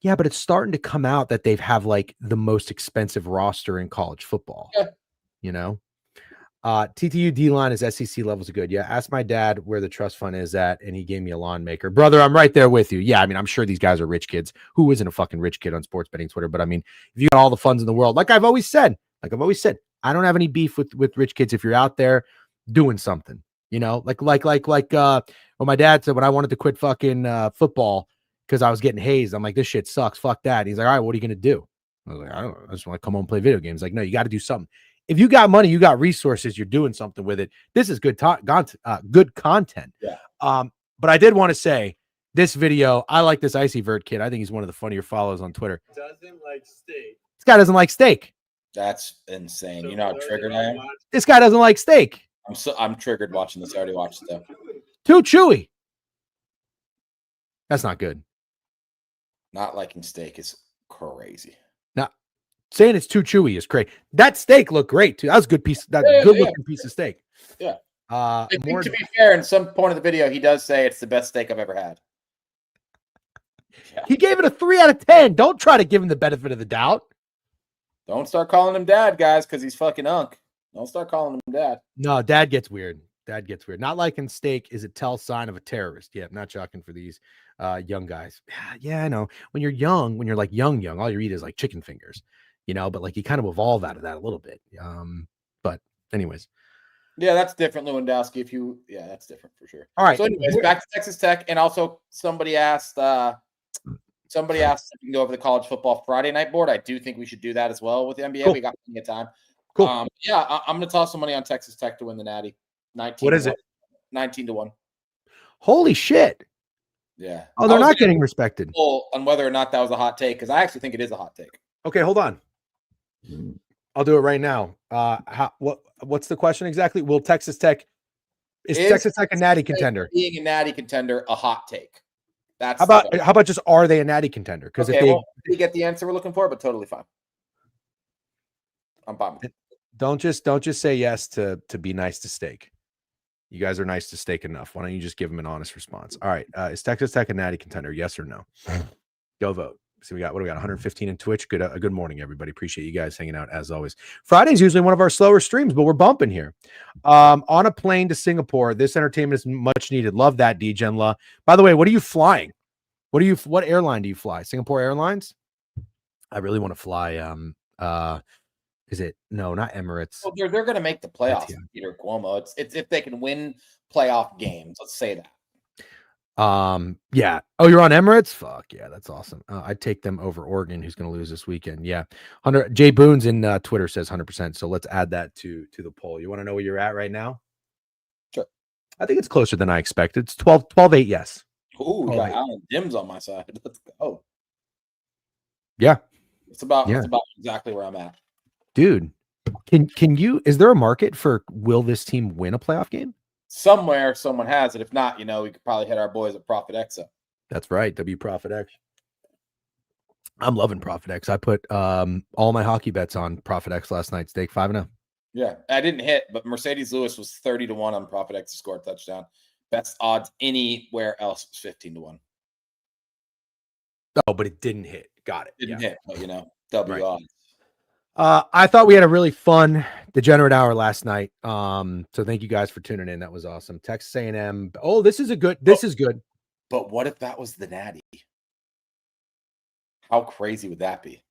Yeah, but it's starting to come out that they have like the most expensive roster in college football. Yeah. You know, TTU D-line is SEC levels good. Yeah, ask my dad where the trust fund is at, and he gave me a lawn maker. Brother, I'm right there with you. Yeah, I mean, I'm sure these guys are rich kids. Who isn't a fucking rich kid on sports betting Twitter? But I mean, if you got all the funds in the world, like I've always said, I don't have any beef with rich kids if you're out there doing something. You know, like when my dad said when I wanted to quit fucking football because I was getting hazed, I'm like, this shit sucks. Fuck that. And he's like, all right, what are you gonna do? I was like, I don't know. I just want to come home and play video games. Like, no, you got to do something. If you got money, you got resources, you're doing something with it. This is good content. Yeah. But I did want to say this video. I like this Icy Vert kid. I think he's one of the funnier followers on Twitter. Doesn't like steak. This guy doesn't like steak. That's insane. So you know how triggered I am? This guy doesn't like steak. I'm triggered watching this. I already watched it though. Too chewy. That's not good. Not liking steak is crazy. Now, saying it's too chewy is great. That steak looked great too. That was a good piece. Looking piece of steak. Yeah. I think to be fair, in some point of the video, he does say it's the best steak I've ever had. Yeah. He gave it a 3 out of 10. Don't try to give him the benefit of the doubt. Don't start calling him dad, guys, because he's fucking unk. Don't start calling him dad. No, dad gets weird. Not liking steak is a tell sign of a terrorist. Yeah, I'm not shocking for these young guys. Yeah, I know. When you're young, when you're like young, all you eat is like chicken fingers, you know, but like you kind of evolve out of that a little bit. But anyways. Yeah, that's different, Lewandowski. That's different for sure. All right. So anyways, back to Texas Tech. And also somebody asked if we can go over the college football Friday night board. I do think we should do that as well with the NBA. Cool. We got plenty of time. Cool. I'm going to toss some money on Texas Tech to win the Natty. 19. What is it? 19-1. Holy shit. Yeah. Oh, they're not getting respected. On whether or not that was a hot take, because I actually think it is a hot take. Okay, hold on. I'll do it right now. What's the question exactly? Will Texas Tech is Texas Tech a natty contender? Being a natty contender, a hot take. That's How about just are they a natty contender? Because okay, if they well, we get the answer we're looking for, but totally fine. I'm fine. don't just say yes to be nice to Steak. You guys are nice to Steak enough. Why don't you just give them an honest response? All right. Is Texas Tech a natty contender? Yes or no? Go vote. So what do we got? 115 in Twitch. Good morning, everybody. Appreciate you guys hanging out as always. Friday's usually one of our slower streams, but we're bumping here. On a plane to Singapore. This entertainment is much needed. Love that, DGenla. By the way, what are you flying? What airline do you fly? Singapore Airlines? I really want to fly. Is it not Emirates? Well, they're going to make the playoffs, Yeah. Peter Cuomo. It's if they can win playoff games. Let's say that. Yeah. Oh, you're on Emirates? Fuck yeah, that's awesome. I'd take them over Oregon, who's going to lose this weekend. Yeah. Jay Boone's in Twitter says 100%. So let's add that to the poll. You want to know where you're at right now? Sure. I think it's closer than I expected. It's 12-8, yes. Ooh, we got right. Alan Dims on my side. Let's go. Yeah. It's about exactly where I'm at. Dude, can you, is there a market for will this team win a playoff game? Somewhere someone has it. If not, we could probably hit our boys at Profit X up. That's right. W Profit X. I'm loving Profit X. I put all my hockey bets on Profit X last night. Stake 5-0. Yeah, I didn't hit, but Mercedes Lewis was 30-1 on Profit X to score a touchdown. Best odds anywhere else was 15-1. Oh, but it didn't hit. Got it. Didn't hit, but W Right. odds. I thought we had a really fun degenerate hour last night. So thank you guys for tuning in. That was awesome. Texas A&M. Oh, this is good. But what if that was the natty? How crazy would that be?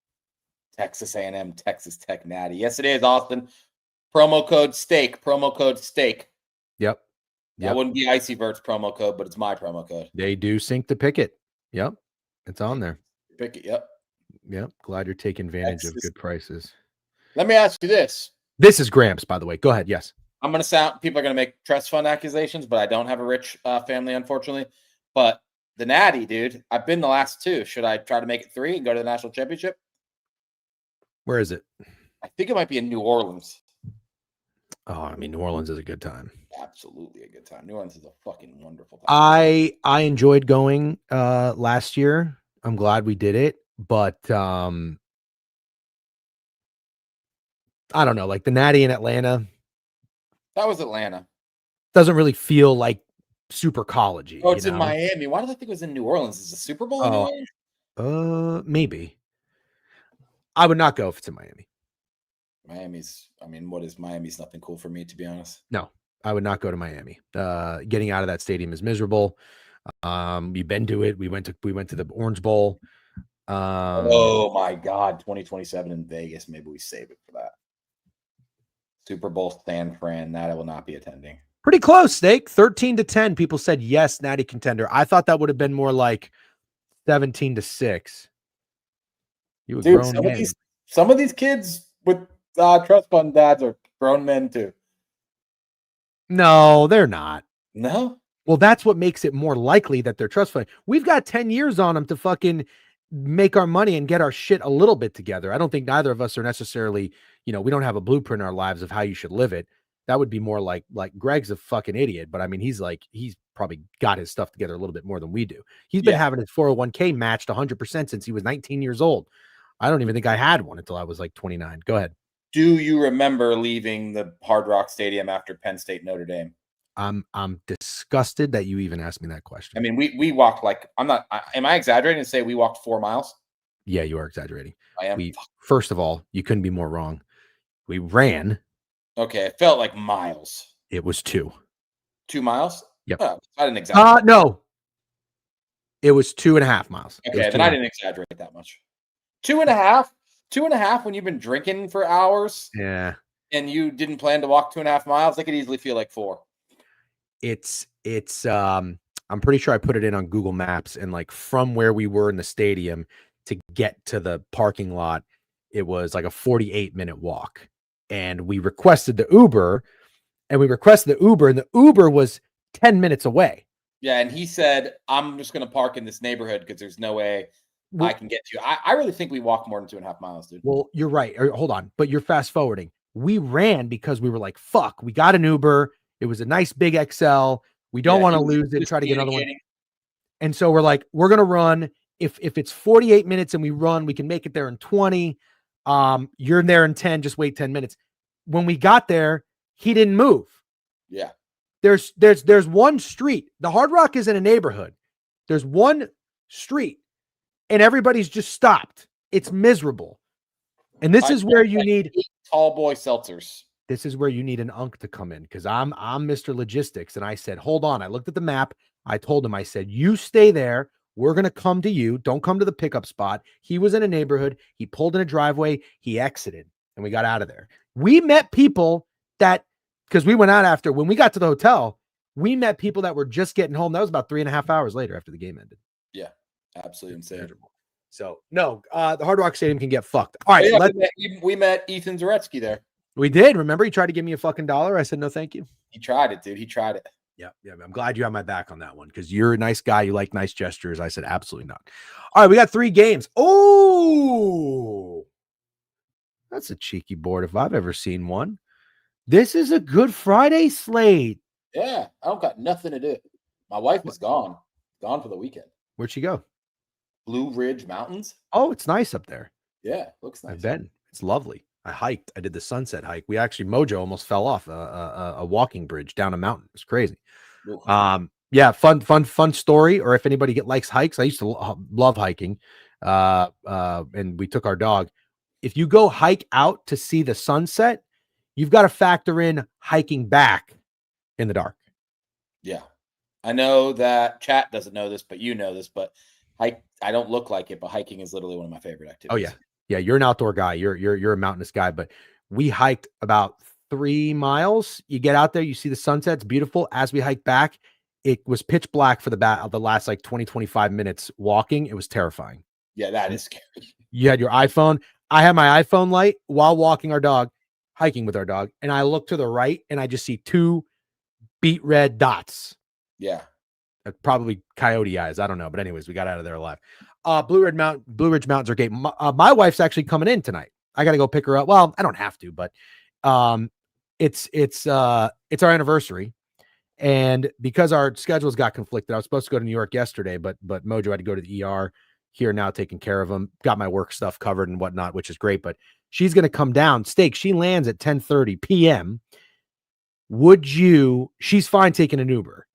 Texas A&M, Texas Tech natty. Yes, it is, Austin. Promo code STEAK. Promo code STEAK. Yep. That wouldn't be Icyvert's promo code, but it's my promo code. They do sync the picket. Yep. It's on there. Pick it. Yep. Yep. Glad you're taking advantage of good prices. Let me ask you this. This is Gramps, by the way. Go ahead. Yes. People are going to make trust fund accusations, but I don't have a rich family, unfortunately. But the natty, dude, I've been the last two. Should I try to make it 3 and go to the national championship? Where is it? I think it might be in New Orleans. Oh, I mean, New Orleans is a good time. Absolutely a good time. New Orleans is a fucking wonderful time. I enjoyed going last year. I'm glad we did it, but I don't know, like the natty in Atlanta. That was Atlanta. Doesn't really feel like super collegey. Oh, it's in Miami. Why did I think it was in New Orleans? Is the Super Bowl in New Orleans? Maybe. I would not go if it's in Miami. What is Miami's nothing cool for me, to be honest. No, I would not go to Miami. Getting out of that stadium is miserable. We've been to it. We went to the Orange Bowl. Oh my God, 2027 in Vegas. Maybe we save it for that. Super Bowl San Fran. That I will not be attending. Pretty close, Steak. 13-10. People said yes, natty contender. I thought that would have been more like 17-6. You a grown man. Some of these kids with trust fund dads are grown men too. No, they're not. No. Well, that's what makes it more likely that they're trust fund. We've got 10 years on them to fucking make our money and get our shit a little bit together. I don't think neither of us are necessarily, we don't have a blueprint in our lives of how you should live it. That would be more like Greg's a fucking idiot, but I mean, he's probably got his stuff together a little bit more than we do. He's been having his 401k matched 100% since he was 19 years old. I don't even think I had one until I was like 29. Go ahead. Do you remember leaving the Hard Rock Stadium after Penn State Notre Dame? I'm disgusted that you even asked me that question. I mean, we walked am I exaggerating to say we walked 4 miles? Yeah, you are exaggerating. I am. First of all, you couldn't be more wrong. We ran. Okay, it felt like miles. It was 2. 2 miles? Yep. Oh, I didn't exaggerate. No. It was 2.5 miles. Okay, then I didn't exaggerate that much. 2.5? 2.5 when you've been drinking for hours? Yeah. And you didn't plan to walk 2.5 miles? They could easily feel like 4. It's I'm pretty sure I put it in on Google Maps, and like from where we were in the stadium to get to the parking lot, it was like a 48-minute walk. And we requested the Uber, and the Uber was 10 minutes away. Yeah, and he said, I'm just going to park in this neighborhood because there's no way I can get to you. I really think we walked more than 2.5 miles, dude. Well, you're right. Hold on. But you're fast forwarding. We ran because we were like, fuck, we got an Uber. It was a nice big XL. We don't want to lose it. Try to get another one. And so we're like, we're going to run. If it's 48 minutes and we run, we can make it there in 20. You're there in 10, just wait 10 minutes. When we got there, he didn't move. Yeah. There's one street. The Hard Rock is in a neighborhood. There's one street and everybody's just stopped. It's miserable. And this is where you need tall boy seltzers. This is where you need an unk to come in, because I'm Mr. Logistics. And I said, hold on. I looked at the map. I told him, I said, you stay there. We're going to come to you. Don't come to the pickup spot. He was in a neighborhood. He pulled in a driveway. He exited and we got out of there. We met people that, because we went out after, when we got to the hotel, we met people that were just getting home. That was about 3.5 hours later after the game ended. Yeah, absolutely insane. So no, the Hard Rock Stadium can get fucked. All right. We met Ethan Zaretsky there. We did. Remember, he tried to give me a fucking $1. I said, no, thank you. He tried it, dude. He tried it. Yeah. I'm glad you have my back on that one, because you're a nice guy. You like nice gestures. I said, absolutely not. All right. We got 3 games. Oh, that's a cheeky board if I've ever seen one. This is a Good Friday slate. Yeah. I don't got nothing to do. My wife is gone for the weekend. Where'd she go? Blue Ridge Mountains. Oh, it's nice up there. Yeah. Looks nice. I've been. It's lovely. I hiked. I did the sunset hike. We actually, Mojo almost fell off a walking bridge down a mountain. It's crazy. Yeah, fun story. Or if anybody likes hikes, I used to love hiking. And we took our dog. If you go hike out to see the sunset, you've got to factor in hiking back in the dark. Yeah, I know that chat doesn't know this, but you know this. But I don't look like it, but hiking is literally one of my favorite activities. Oh yeah. Yeah, you're an outdoor guy. You're a mountainous guy, but we hiked about 3 miles. You get out there, you see the sunset. It's beautiful. As we hiked back, it was pitch black for the last like 20-25 minutes walking. It was terrifying. Yeah, that is scary. You had your iPhone. I had my iPhone light while walking our dog, hiking with our dog, and I look to the right and I just see 2 beet red dots. Yeah. Probably coyote eyes. I don't know. But anyways, we got out of there alive. Blue Ridge Mountains are great. My wife's actually coming in tonight. I got to go pick her up. Well, I don't have to, but it's our anniversary. And because our schedules got conflicted, I was supposed to go to New York yesterday, but Mojo had to go to the ER here now, taking care of him. Got my work stuff covered and whatnot, which is great. But she's going to come down. Steak, she lands at 10:30 p.m. She's fine taking an Uber,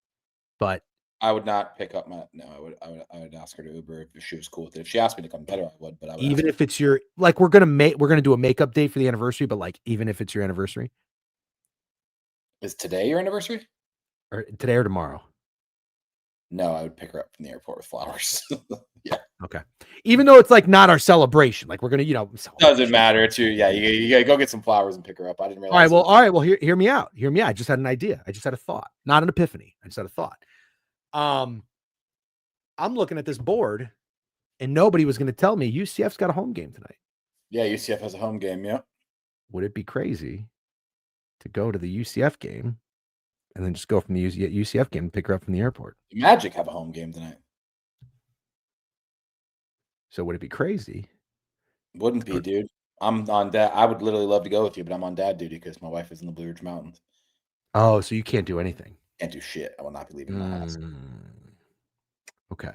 but I would not pick up I would ask her to Uber if she was cool with it. If she asked me to come better, I would, but I would even if it's your, like, we're going to do a makeup day for the anniversary, but like, even if it's your anniversary. Is today your anniversary? Or today or tomorrow? No, I would pick her up from the airport with flowers. Yeah. Okay. Even though it's like not our celebration, like we're going to, doesn't matter. It's your, you gotta go get some flowers and pick her up. I didn't realize. All right. Well, hear me out. I just had an idea. I just had a thought, not an epiphany. I just had a thought. I'm looking at this board and nobody was going to tell me UCF's got a home game tonight. Yeah, UCF has a home game. Yeah. Would it be crazy to go to the UCF game and then just go from the UCF game and pick her up from the airport? The Magic have a home game tonight. So would it be crazy? Wouldn't be, dude. I'm on dad. I would literally love to go with you, but I'm on dad duty because my wife is in the Blue Ridge Mountains. Oh, so you can't do anything. Can't do shit. I will not be leaving my house. Okay.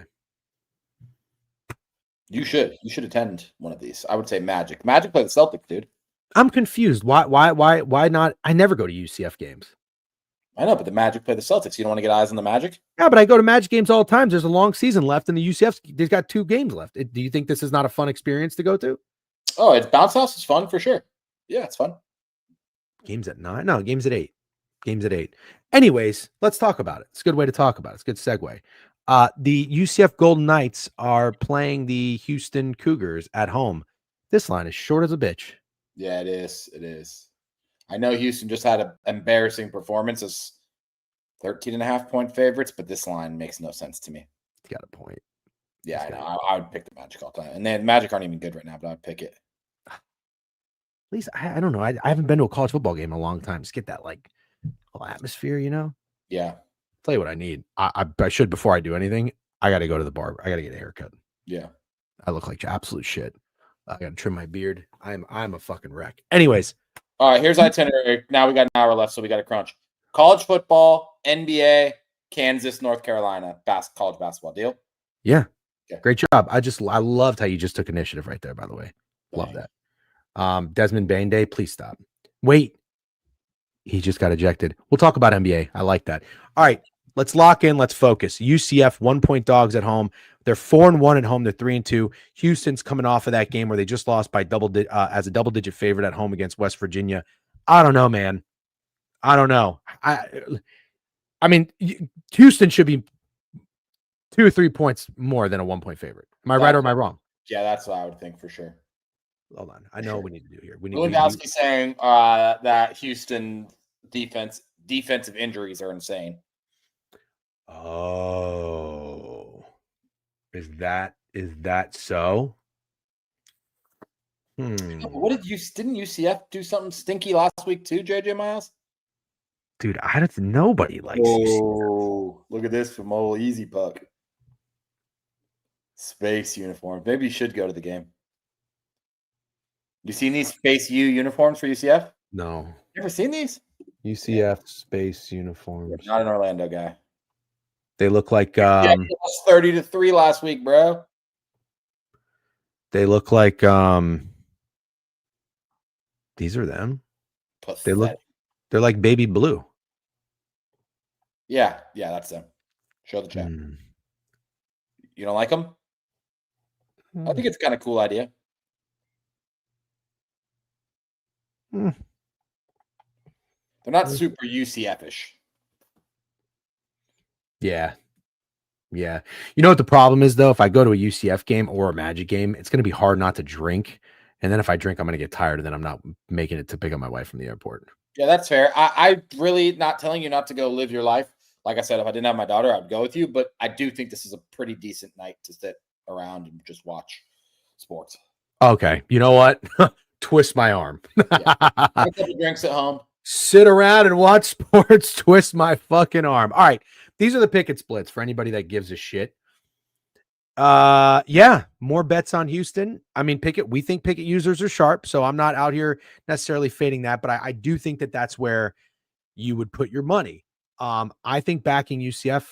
You should attend one of these. I would say Magic. Magic play the Celtics, dude. I'm confused. Why not? I never go to UCF games. I know, but the Magic play the Celtics. You don't want to get eyes on the Magic? Yeah, but I go to Magic games all the time. There's a long season left, and the UCF, they've got 2 games left. Do you think this is not a fun experience to go to? Oh, it's Bounce House is fun for sure. Yeah, it's fun. Games at 9? No, games at 8. Games at 8. Anyways, let's talk about it. It's a good way to talk about it. It's a good segue. The UCF Golden Knights are playing the Houston Cougars at home. This line is short as a bitch. Yeah, it is. It is. I know Houston just had an embarrassing performance as 13.5-point favorites, but this line makes no sense to me. It's got a point. Yeah, I know. I would pick the Magic all the time. And then Magic aren't even good right now, but I'd pick it. At least, I don't know. I haven't been to a college football game in a long time. Just get that, like, whole atmosphere, Yeah. Tell you what I need. I should, before I do anything, I got to go to the barber. I got to get a haircut. Yeah. I look like absolute shit. I got to trim my beard. I'm a fucking wreck. Anyways. All right, here's itinerary. Now we got an hour left, so we got to crunch. College football, NBA, Kansas, North Carolina, college basketball deal. Yeah. Yeah. Great job. I loved how you just took initiative right there, by the way. Love that. Desmond Bane, please stop. Wait. He just got ejected. We'll talk about NBA. I like that. All right. Let's lock in. Let's focus. UCF 1-point dogs at home. They're 4-1 at home. They're 3-2. Houston's coming off of that game where they just lost by as a double-digit favorite at home against West Virginia. I don't know, man. I don't know. I mean, Houston should be 2 or 3 points more than a 1-point favorite. Am I right or am I wrong? Yeah, that's what I would think for sure. Hold on. I know what we need to do here. Lewandowski saying that Houston defensive injuries are insane. Oh, is that so? What didn't UCF do something stinky last week too, JJ Miles? Dude, nobody likes UCF. Oh, look at this from old Easy Puck. Space uniforms. Maybe you should go to the game. You seen these Space U uniforms for UCF? No. You ever seen these? UCF space uniforms. Not an Orlando guy. They look like 30-3 last week, bro. they look like these are them. Pathetic. They're like baby blue. Yeah, that's them. Show the chat. You don't like them? I think it's kind of cool idea. They're not super UCF-ish. Yeah. You know what the problem is, though? If I go to a UCF game or a Magic game, it's going to be hard not to drink. And then if I drink, I'm going to get tired, and then I'm not making it to pick up my wife from the airport. Yeah, that's fair. I really not telling you not to go live your life. Like I said, if I didn't have my daughter, I'd go with you. But I do think this is a pretty decent night to sit around and just watch sports. Okay. You know what? Twist my arm. Have a couple drinks at home. Sit around and watch sports. Twist my fucking arm. All right. These are the picket splits for anybody that gives a shit. Yeah, more bets on Houston. I mean, we think Pickett users are sharp, so I'm not out here necessarily fading that, but I do think that that's where you would put your money. I think backing UCF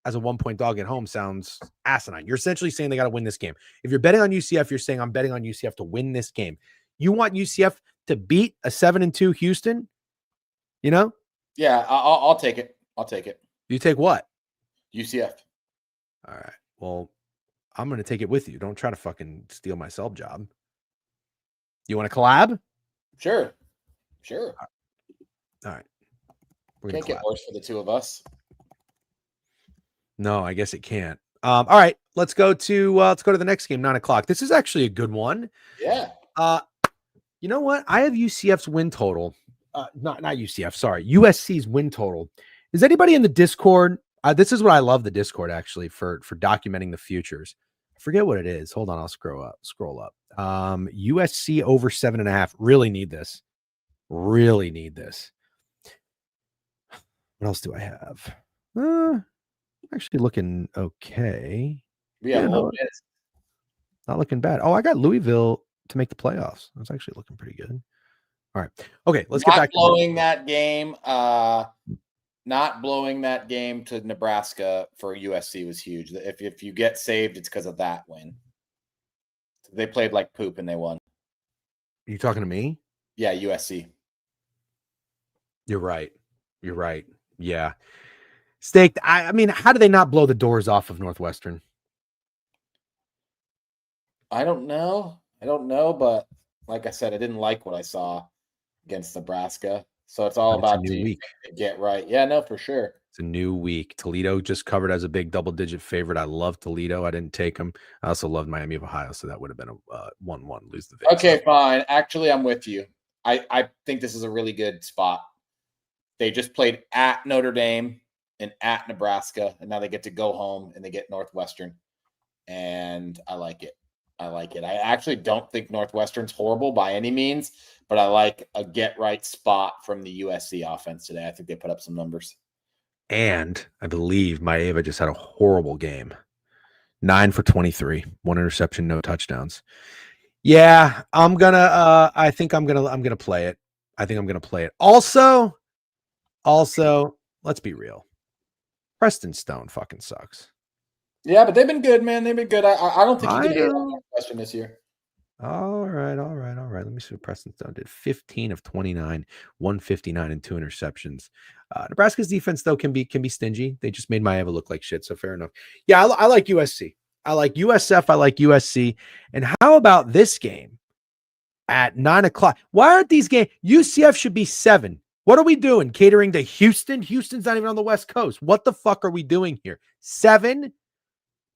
as a 1-point dog at home sounds asinine. You're essentially saying they got to win this game. If you're betting on UCF, you're saying I'm betting on UCF to win this game. You want UCF to beat a 7-2 Houston? You know? Yeah, I'll take it. I'll take it. You take what? UCF. All right. Well, I'm going to take it with you. Don't try to fucking steal my sub job. You want to collab? Sure. All right. We're Can't get worse for the two of us. No, I guess it can't. All right. Let's go to the next game, 9:00. This is actually a good one. Yeah. You know what? I have UCF's win total. Not UCF, sorry. USC's win total. Is anybody in the Discord? This is what I love the Discord actually for documenting the futures. I forget what it is. Hold on, I'll scroll up. USC over 7.5. Really need this. What else do I have? Actually looking okay. Yeah, not looking bad. Oh, I got Louisville to make the playoffs. That's actually looking pretty good. All right. Okay, let's get back to that game. Not blowing that game to Nebraska for USC was huge. If you get saved, it's because of that win. They played like poop and they won. Are you talking to me? Yeah, USC. You're right. Yeah. Staked. I mean, how do they not blow the doors off of Northwestern? I don't know, but like I said, I didn't like what I saw against Nebraska. So it's all about to get right. Yeah, no, for sure. It's a new week. Toledo just covered as a big double-digit favorite. I love Toledo. I didn't take them. I also loved Miami of Ohio, so that would have been a 1-1 lose the Vegas. Okay, fine. Actually, I'm with you. I think this is a really good spot. They just played at Notre Dame and at Nebraska, and now they get to go home and they get Northwestern. And I like it. I actually don't think Northwestern's horrible by any means, but I like a get-right spot from the USC offense today. I think they put up some numbers. And I believe Maeva just had a horrible game. 9 for 23, 1 interception, no touchdowns. Yeah, I think I'm gonna play it. Also, let's be real. Preston Stone fucking sucks. Yeah, but they've been good, man. They've been good. I don't think you I can hate know. on that question this year. All right. Let me see what Preston Stone did. 15 of 29, 159 and 2 interceptions. Nebraska's defense though can be stingy. They just made Maeva look like shit, so fair enough. Yeah, I like USC. I like USF. I like USC. And how about this game at 9:00? Why aren't these games? UCF should be 7. What are we doing? Catering to Houston? Houston's not even on the West Coast. What the fuck are we doing here? 7,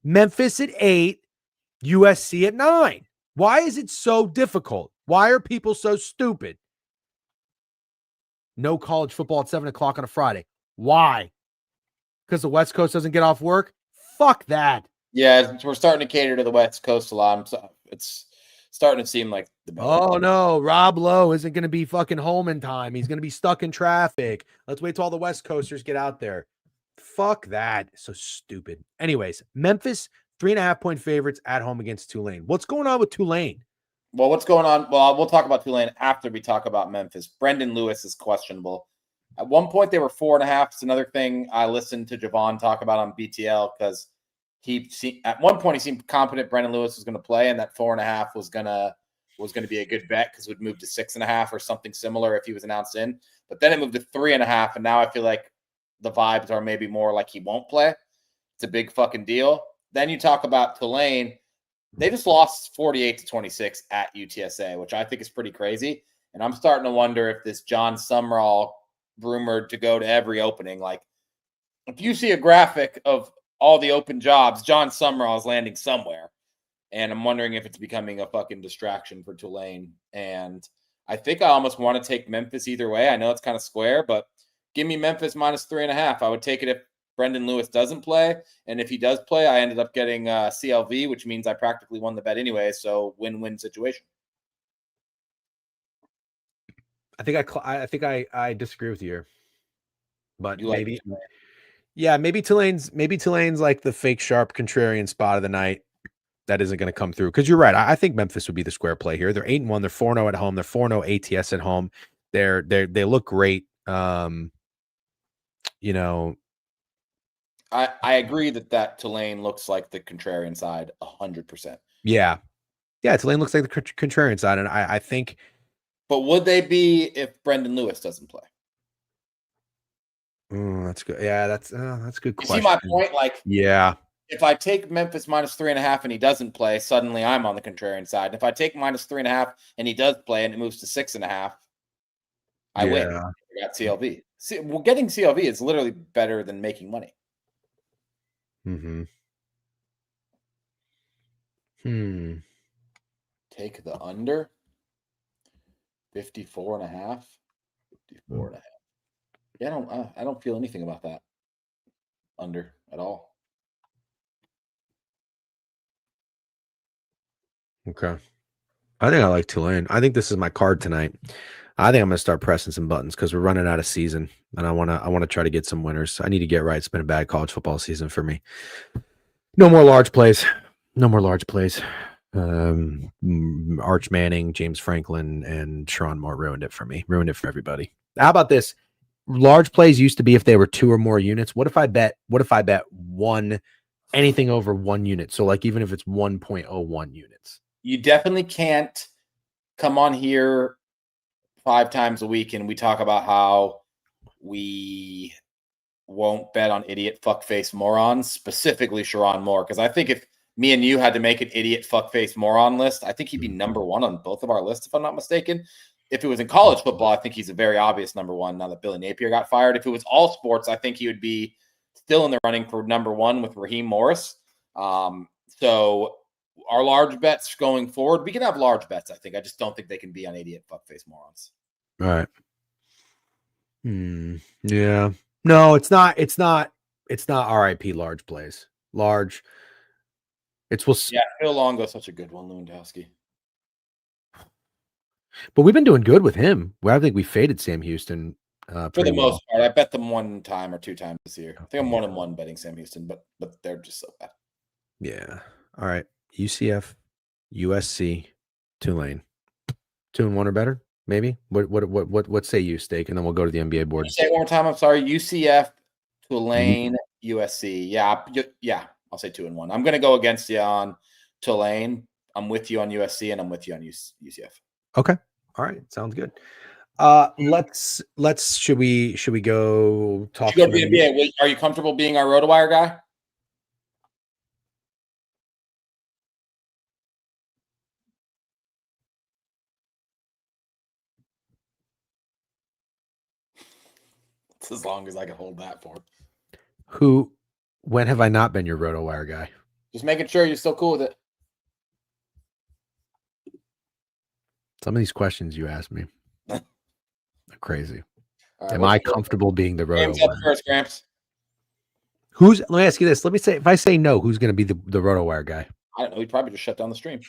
Memphis at 8, USC at 9. Why is it so difficult? Why are people so stupid? No college football at 7:00 on a Friday. Why? Because the West Coast doesn't get off work? Fuck that. Yeah, we're starting to cater to the West Coast a lot. It's starting to seem like the better. Oh no, Rob Lowe isn't going to be fucking home in time. He's going to be stuck in traffic. Let's wait till all the West Coasters get out there. Fuck that. So stupid. Anyways, Memphis, 3.5-point favorites at home against Tulane. What's going on with Tulane? Well, what's going on? Well, we'll talk about Tulane after we talk about Memphis. Brendan Lewis is questionable. At one point, they were 4.5. It's another thing I listened to Javon talk about on BTL because at one point he seemed confident Brendan Lewis was going to play, and that 4.5 was going to be a good bet because it would move to 6.5 or something similar if he was announced in. But then it moved to 3.5, and now I feel like the vibes are maybe more like he won't play. It's a big fucking deal. Then you talk about Tulane. They just lost 48-26 at UTSA, which I think is pretty crazy. And I'm starting to wonder if this John Sumrall rumored to go to every opening, like if you see a graphic of all the open jobs, John Sumrall is landing somewhere. And I'm wondering if it's becoming a fucking distraction for Tulane. And I think I almost want to take Memphis either way. I know it's kind of square, but give me Memphis minus 3.5. I would take it if Brendan Lewis doesn't play. And if he does play, I ended up getting CLV, which means I practically won the bet anyway. So win-win situation. I think I disagree with you here. But You maybe like maybe Tulane's like the fake sharp contrarian spot of the night that isn't going to come through. Because you're right. I think Memphis would be the square play here. They're 8-1. They're 4-0 at home. They're 4-0 ATS at home. They look great. You know, I agree that Tulane looks like the contrarian side 100%. yeah. Tulane looks like the contrarian side, and I think. But would they be if Brendan Lewis doesn't play? That's good. Yeah, that's a good You question. see my point? Like, yeah. If I take Memphis minus 3.5 and he doesn't play, suddenly I'm on the contrarian side. And if I take minus 3.5 and he does play and it moves to 6.5, I win. I got CLV. See, well, getting CLV is literally better than making money. Take the under 54.5. 54.5. Yeah, I don't feel anything about that under at all. Okay. I think I like Tulane. I think this is my card tonight. I think I'm going to start pressing some buttons because we're running out of season, and I want to try to get some winners. I need to get right. It's been a bad college football season for me. No more large plays. Arch Manning, James Franklin, and Sharon Moore ruined it for me. Ruined it for everybody. How about this? Large plays used to be if they were 2 or more units. What if I bet one, anything over 1 unit? So like even if it's 1.01 units. You definitely can't come on here 5 times a week and we talk about how we won't bet on idiot fuckface morons, specifically Sharon Moore. Because I think if me and you had to make an idiot fuckface moron list, I think he'd be number 1 on both of our lists, if I'm not mistaken. If it was in college football, I think he's a very obvious number 1 now that Billy Napier got fired. If it was all sports, I think he would be still in the running for number 1 with Raheem Morris. So our large bets going forward, we can have large bets, I think. I just don't think they can be on idiot fuckface morons. All right. Yeah. No, it's not RIP large plays. Large. Yeah, Phil Longo's such a good one, Lewandowski. But we've been doing good with him. I think we faded Sam Houston for the most part. I bet them 1 time or 2 times this year. I think I'm 1-1 betting Sam Houston, but they're just so bad. Yeah. All right. UCF, USC, Tulane. 2-1 or better, maybe. What say you, Steak? And then we'll go to the NBA board. Say it one more time. I'm sorry. UCF, Tulane, USC. Yeah. I'll say 2-1. I'm going to go against you on Tulane. I'm with you on USC, and I'm with you on UCF. Okay. All right. Sounds good. Should we go talk? Should go to the NBA. Are you comfortable being our RotoWire guy? It's as long as I can hold that for. When have I not been your RotoWire guy? Just making sure you're still cool with it. Some of these questions you ask me are crazy. All right, Am I comfortable being the Game's up RotoWire? first, Gramps. Let me ask you this. If I say no, who's going to be the RotoWire guy? I don't know. He'd probably just shut down the stream.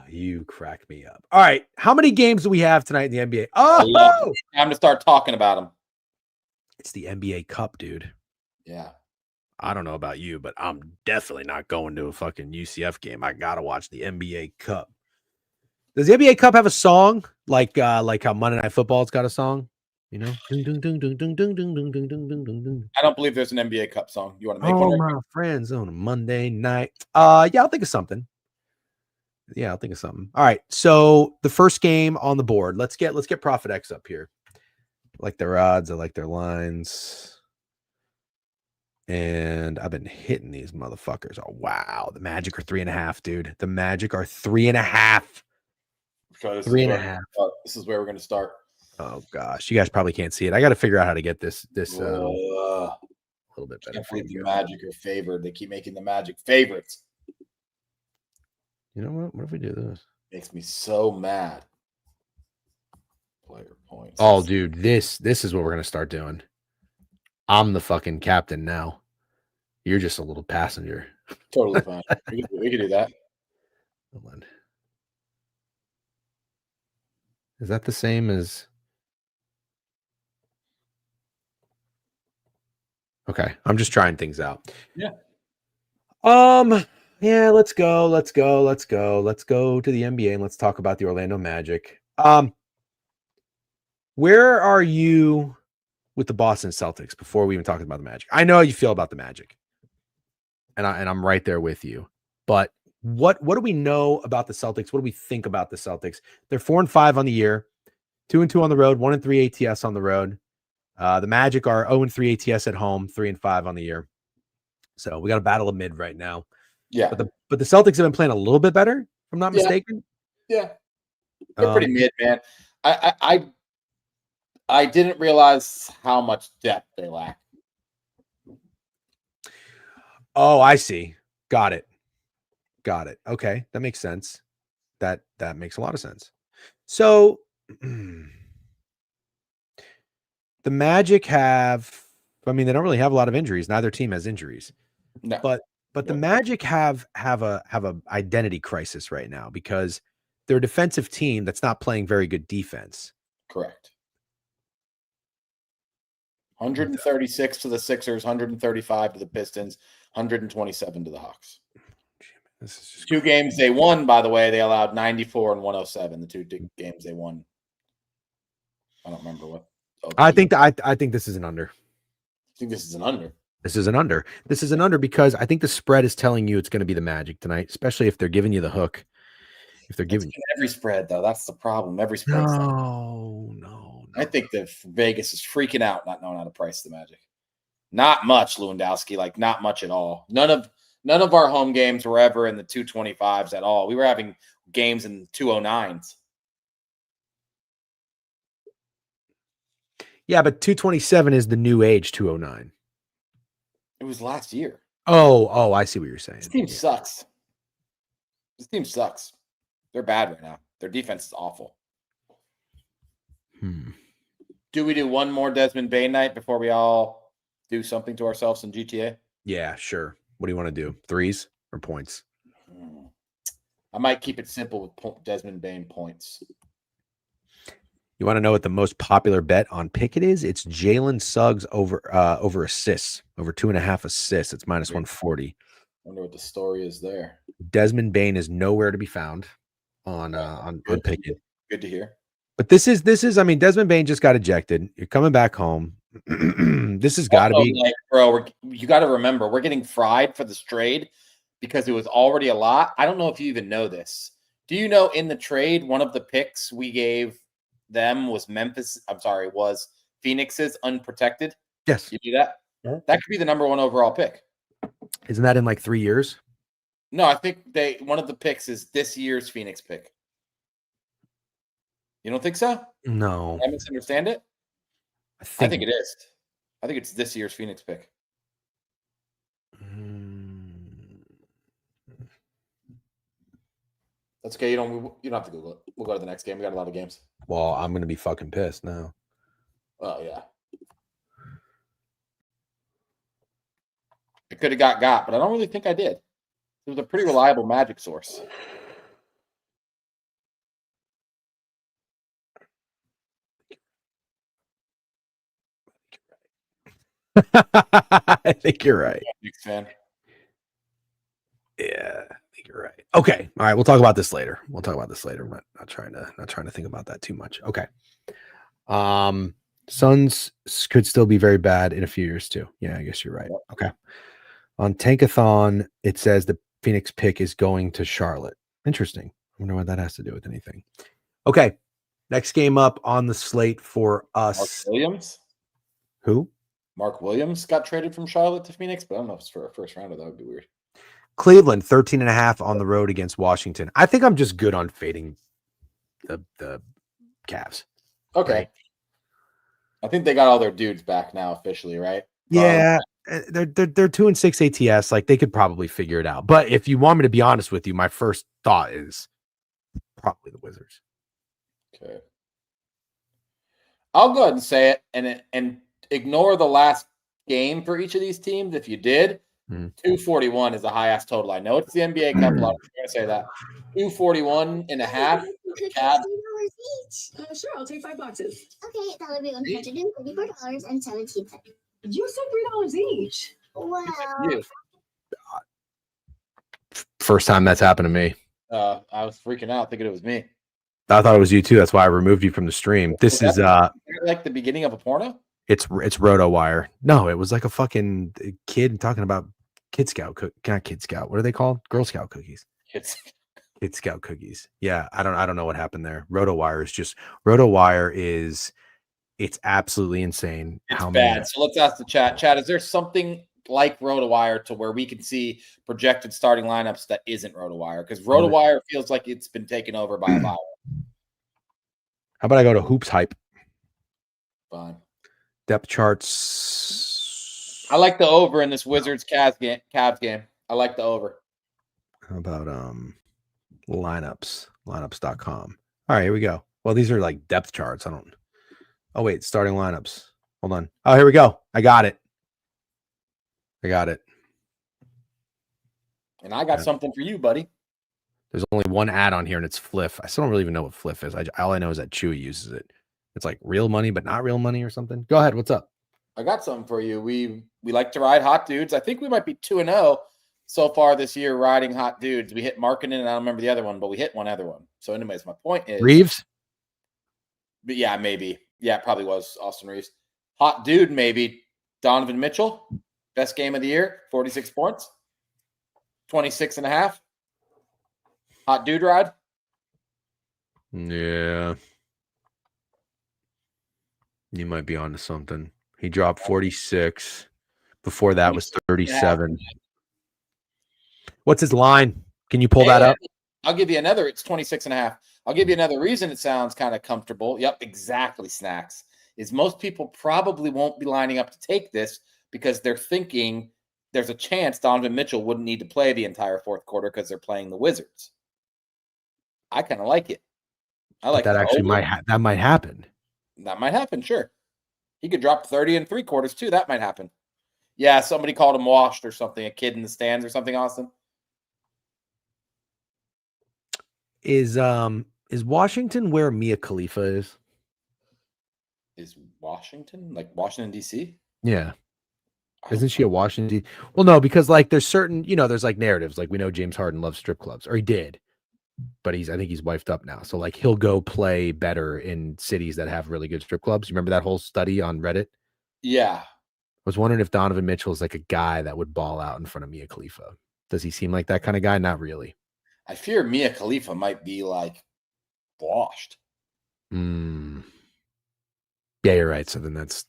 You crack me up. All right. How many games do we have tonight in the NBA? Oh, Time to start talking about him. it's the NBA Cup, dude. Yeah. I don't know about you, but I'm definitely not going to a fucking UCF game. I gotta watch the NBA Cup. Does the NBA Cup have a song like how Monday Night Football's got a song? You know, I don't believe there's an NBA Cup song. You want to make oh one? my friends on a Monday night. Yeah, I'll think of something. All right. So the first game on the board. Let's get Prophet X up here. I like their odds. I like their lines. And I've been hitting these motherfuckers. Oh, wow. The Magic are 3.5, dude. The Magic are 3.5. So 3.5. This is where we're going to start. Oh, gosh. You guys probably can't see it. I got to figure out how to get this a little bit better. I believe the Magic are favored. They keep making the Magic favorites. You know what? What if we do this? Makes me so mad. Player points. Oh, dude. This is what we're going to start doing. I'm the fucking captain now. You're just a little passenger. Totally fine. We can do that. Hold on. Is that the same as? Okay, I'm just trying things out. Yeah. Yeah. Let's go to the NBA and let's talk about the Orlando Magic. Where are you with the Boston Celtics before we even talk about the Magic? I know how you feel about the Magic, and I'm right there with you. But what do we know about the Celtics? What do we think about the Celtics? They're 4-5 on the year, 2-2 on the road, 1-3 ATS on the road. The Magic are 0-3 ATS at home, 3-5 on the year. So we got a battle of mid right now. Yeah. But the Celtics have been playing a little bit better, if I'm not mistaken. Yeah. They're pretty mid, man. I didn't realize how much depth they lack. Oh, I see. Got it. Okay, that makes sense. That makes a lot of sense. So the Magic have, I mean, they don't really have a lot of injuries. Neither team has injuries. No. But the Magic have a identity crisis right now because they're a defensive team that's not playing very good defense. Correct. 136 to the Sixers, 135 to the Pistons, 127 to the Hawks. This is just 2 games they won, by the way. They allowed 94 and 107. The 2 games they won. I don't remember what. I think this is an under. I think this is an under. This is an under. This is an under because I think the spread is telling you it's going to be the Magic tonight, especially if they're giving you the hook. If they're giving you every spread, though, that's the problem. Every spread. No. I think that Vegas is freaking out, not knowing how to price the Magic. Not much, Lewandowski. Like not much at all. None of our home games were ever in the 225s at all. We were having games in 209s. Yeah, but 227 is the new age 209. It was last year. Oh, I see what you're saying. This team sucks. This team sucks. They're bad right now. Their defense is awful. Do we do one more Desmond Bain night before we all do something to ourselves in GTA? Yeah, sure. What do you want to do? Threes or points? I might keep it simple with Desmond Bain points. You want to know what the most popular bet on Pickett is? It's Jalen Suggs over assists, over 2.5 assists. It's minus 140. Wonder what the story is there. Desmond Bain is nowhere to be found on Pickett. Good to hear. But this is. I mean, Desmond Bain just got ejected. You're coming back home. This has got to Also, be. like, bro, you got to remember, we're getting fried for this trade because it was already a lot. I don't know if you even know this. Do you know in the trade, one of the picks we gave them was was Phoenix's unprotected? Yes. You do that? Yeah. That could be the number 1 overall pick. Isn't that in like 3 years? No, I think one of the picks is this year's Phoenix pick. You don't think so? No. I misunderstand it? I think it is. I think it's this year's Phoenix pick. That's okay. You don't have to Google it. We'll go to the next game. We got a lot of games. Well, I'm gonna be fucking pissed now. Oh yeah. I could have got, but I don't really think I did. It was a pretty reliable Magic source. I think you're right. Knicks fan. Yeah, I think you're right. Okay. All right. We'll talk about this later. I'm not trying to think about that too much. Okay. Suns could still be very bad in a few years too. Yeah, I guess you're right. Okay. On Tankathon, it says the Phoenix pick is going to Charlotte. Interesting. I wonder what that has to do with anything. Okay. Next game up on the slate for us. Mark Williams. Who? Mark Williams got traded from Charlotte to Phoenix, but I don't know if it's for a first rounder. That would be weird. Cleveland 13.5 on the road against Washington. I think I'm just good on fading the Cavs. Okay. Right. I think they got all their dudes back now officially, right? Yeah, they're 2-6 ATS. Like they could probably figure it out. But if you want me to be honest with you, my first thought is probably the Wizards. Okay. I'll go ahead and say it and ignore the last game for each of these teams. If you did, 241 is the highest total. I know it's the NBA Cup. I'm going to say that 241.5. Cavs. Sure, I'll take 5 boxes. Okay, that would be $134.17. You said $3 each. Wow. You. First time that's happened to me. I was freaking out thinking it was me. I thought it was you too. That's why I removed you from the stream. This is like the beginning of a porno. It's RotoWire. No, it was like a fucking kid talking about Kid Scout not Kid Scout. What are they called? Girl Scout cookies. Kid Scout cookies. Yeah, I don't know what happened there. RotoWire is it's absolutely insane. It's bad. So let's ask the chat. Chat, is there something like RotoWire to where we can see projected starting lineups that isn't RotoWire? Because RotoWire feels like it's been taken over by a buyer. How about I go to Hoops Hype? Fine. Depth charts. I like the over in this Wizards Cavs game. I like the over. How about lineups.com. All right, here we go. Well, these are like depth charts. Oh wait, starting lineups. Hold on. Oh, here we go. I got it. And I got something for you, buddy. There's only one ad on here, and it's Fliff. I still don't really even know what Fliff is. All I know is that Chewy uses it. It's like real money, but not real money or something. Go ahead. What's up? I got something for you. We like to ride hot dudes. I think we might be 2-0 so far this year riding hot dudes. We hit Markkanen, and I don't remember the other one, but we hit one other one. So anyways, my point is Reeves? But yeah, maybe. Yeah, it probably was Austin Reeves. Hot dude, maybe. Donovan Mitchell. Best game of the year. 46 points. 26.5. Hot dude ride. Yeah. You might be onto something. He dropped 46. Before that was 37. What's his line? Can you pull that up? I'll give you another. It's 26.5. I'll give you another reason it sounds kind of comfortable. Yep, exactly, Snacks. Is most people probably won't be lining up to take this because they're thinking there's a chance Donovan Mitchell wouldn't need to play the entire fourth quarter because they're playing the Wizards. I kind of like it. I like that. Actually, that might happen. That might happen. Sure, he could drop 30 in 3 quarters too. That might happen. Yeah, somebody called him washed or something. A kid in the stands or something. Austin is Washington where Mia Khalifa is? Is Washington like Washington D.C.? Yeah. Isn't she a Washington? Well, no, because like there's certain, there's like narratives. Like we know James Harden loves strip clubs, or he did. but I think he's wifed up now. So like he'll go play better in cities that have really good strip clubs. You remember that whole study on Reddit? Yeah. I was wondering if Donovan Mitchell is like a guy that would ball out in front of Mia Khalifa. Does he seem like that kind of guy? Not really. I fear Mia Khalifa might be like washed. Yeah, you're right. So then let's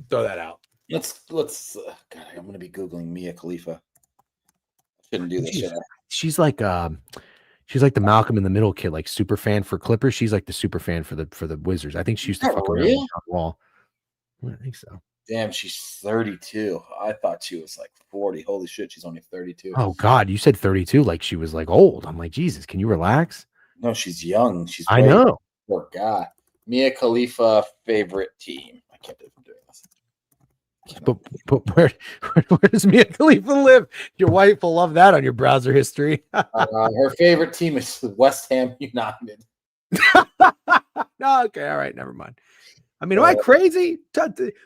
throw that out. Let's God, I'm gonna be Googling Mia Khalifa. Shouldn't do this shit. She's like the Malcolm in the Middle kid, like super fan for Clippers. She's like the super fan for the Wizards. I think she used to Is that fuck around real? with John Wall. I think so. Damn, she's 32. I thought she was like 40. Holy shit, she's only 32. Oh God, you said 32, like she was like old. I'm like, Jesus, can you relax? No, she's young. She's I way- know. Poor guy. Mia Khalifa favorite team. I can't believe I'm doing this. But where does Mia Khalifa live? Your wife will love that on your browser history. Her favorite team is West Ham United. No, okay, all right, never mind. I mean, am I crazy?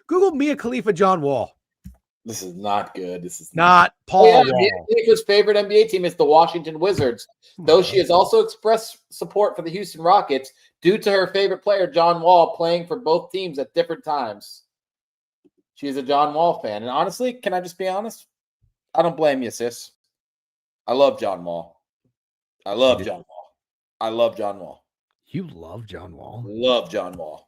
Google Mia Khalifa John Wall. This is not good. This is Not Paul Oh, yeah, Wall. Mia Khalifa's favorite NBA team is the Washington Wizards, though she has also expressed support for the Houston Rockets due to her favorite player, John Wall, playing for both teams at different times. She is a John Wall fan. And honestly, can I just be honest? I don't blame you, sis. I love John Wall. I love John Wall. I love John Wall. You love John Wall. Love John Wall.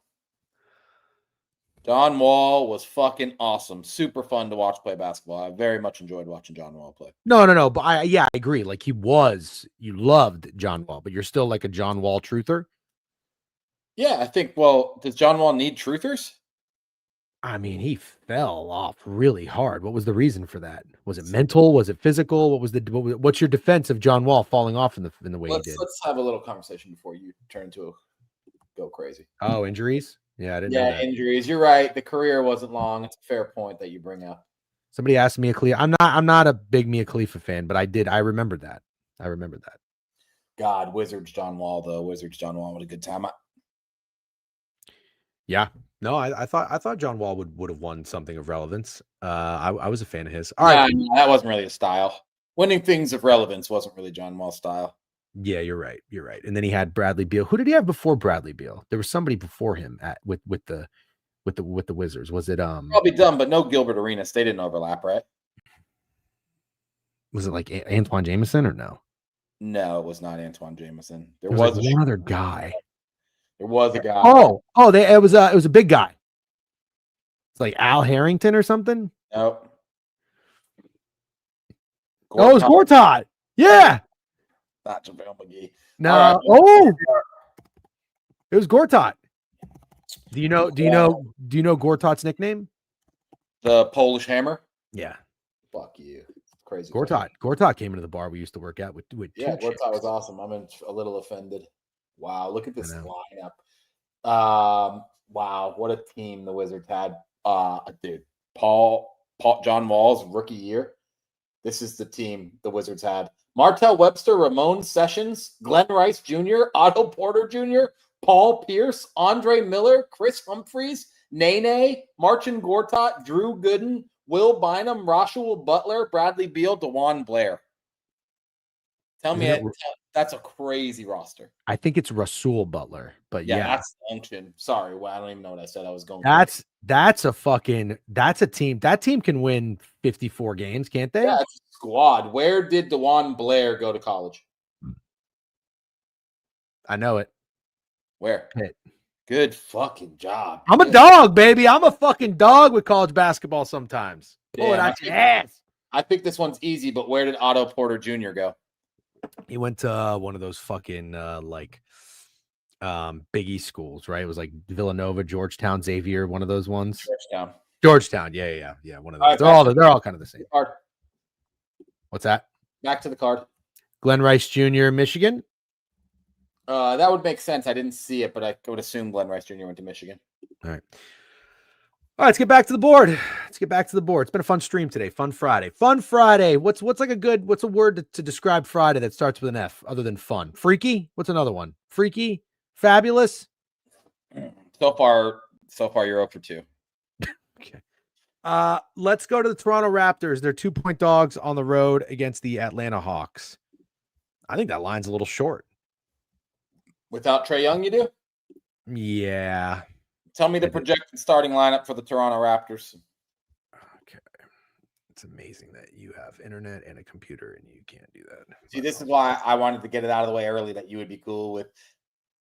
John Wall was fucking awesome. Super fun to watch play basketball. I very much enjoyed watching John Wall play. No. But I agree. Like you loved John Wall, but you're still like a John Wall truther. Yeah, I think, well, does John Wall need truthers? I mean, he fell off really hard. What was the reason for that? Was it mental? Was it physical? What's your defense of John Wall falling off in the way he did? Let's have a little conversation before you turn to go crazy. Oh, injuries? Yeah, I didn't know that. Injuries. You're right. The career wasn't long. It's a fair point that you bring up. Somebody asked Mia Khalifa. I'm not a big Mia Khalifa fan, but I remembered that. God, Wizards John Wall though. Wizards John Wall, what a good time. Yeah. No, I thought John Wall would have won something of relevance. I was a fan of his. All right. Nah, that wasn't really a style. Winning things of relevance wasn't really John Wall's style. Yeah, you're right. And then he had Bradley Beal. Who did he have before Bradley Beal? There was somebody before him with the Wizards. Was it Probably dumb, but no Gilbert Arenas. They didn't overlap, right? Was it like Antoine Jameson or no? No, it was not Antoine Jameson. There There was like one other guy. There was a guy. It was a big guy. It's like Al Harrington or something. Nope. Oh, it was Gortat. Yeah. Not JaVale McGee. No. All right. Oh, it was Gortat. Do you know Gortat's nickname? The Polish Hammer. Yeah. Fuck you. Crazy. Gortat came into the bar we used to work at with Yeah, two Gortat was chicks. awesome. I'm a little offended. Wow, look at this I know. lineup. Wow, what a team the Wizards had. Dude, John Wall's rookie year. This is the team the Wizards had. Martell Webster, Ramon Sessions, Glenn Rice Jr., Otto Porter Jr., Paul Pierce, Andre Miller, Chris Humphreys, Nene, Marcin Gortat, Drew Gooden, Will Bynum, Rashul Butler, Bradley Beal, DeJuan Blair. Tell me that's a crazy roster. I think it's Rasul Butler, but yeah. That's the unction. Sorry, well, I don't even know what I said. I was going. That's a team. That team can win 54 games, can't they? Yeah, it's a squad. Where did DeJuan Blair go to college? I know it. Where? Pitt. Good fucking job. I'm a dog, baby. I'm a fucking dog with college basketball sometimes. Pull it Damn, out your ass. I think this one's easy, but where did Otto Porter Jr. go? He went to one of those fucking Big East schools, right? It was like Villanova, Georgetown, Xavier, one of those ones. Georgetown. Yeah. One of those. All right, they're all kind of the same. Card. What's that? Back to the card. Glenn Rice Jr., Michigan. That would make sense. I didn't see it, but I would assume Glenn Rice Jr. went to Michigan. All right, let's get back to the board. It's been a fun stream today. Fun Friday. What's a word to describe Friday that starts with an F other than fun? Freaky? What's another one? Freaky? Fabulous? So far you're 0 for 2. Okay. Let's go to the Toronto Raptors. They're 2-point dogs on the road against the Atlanta Hawks. I think that line's a little short. Without Trey Young, you do? Yeah. Tell me the projected starting lineup for the Toronto Raptors. Okay. It's amazing that you have internet and a computer and you can't do that. See, this is why I wanted to get it out of the way early, that you would be cool with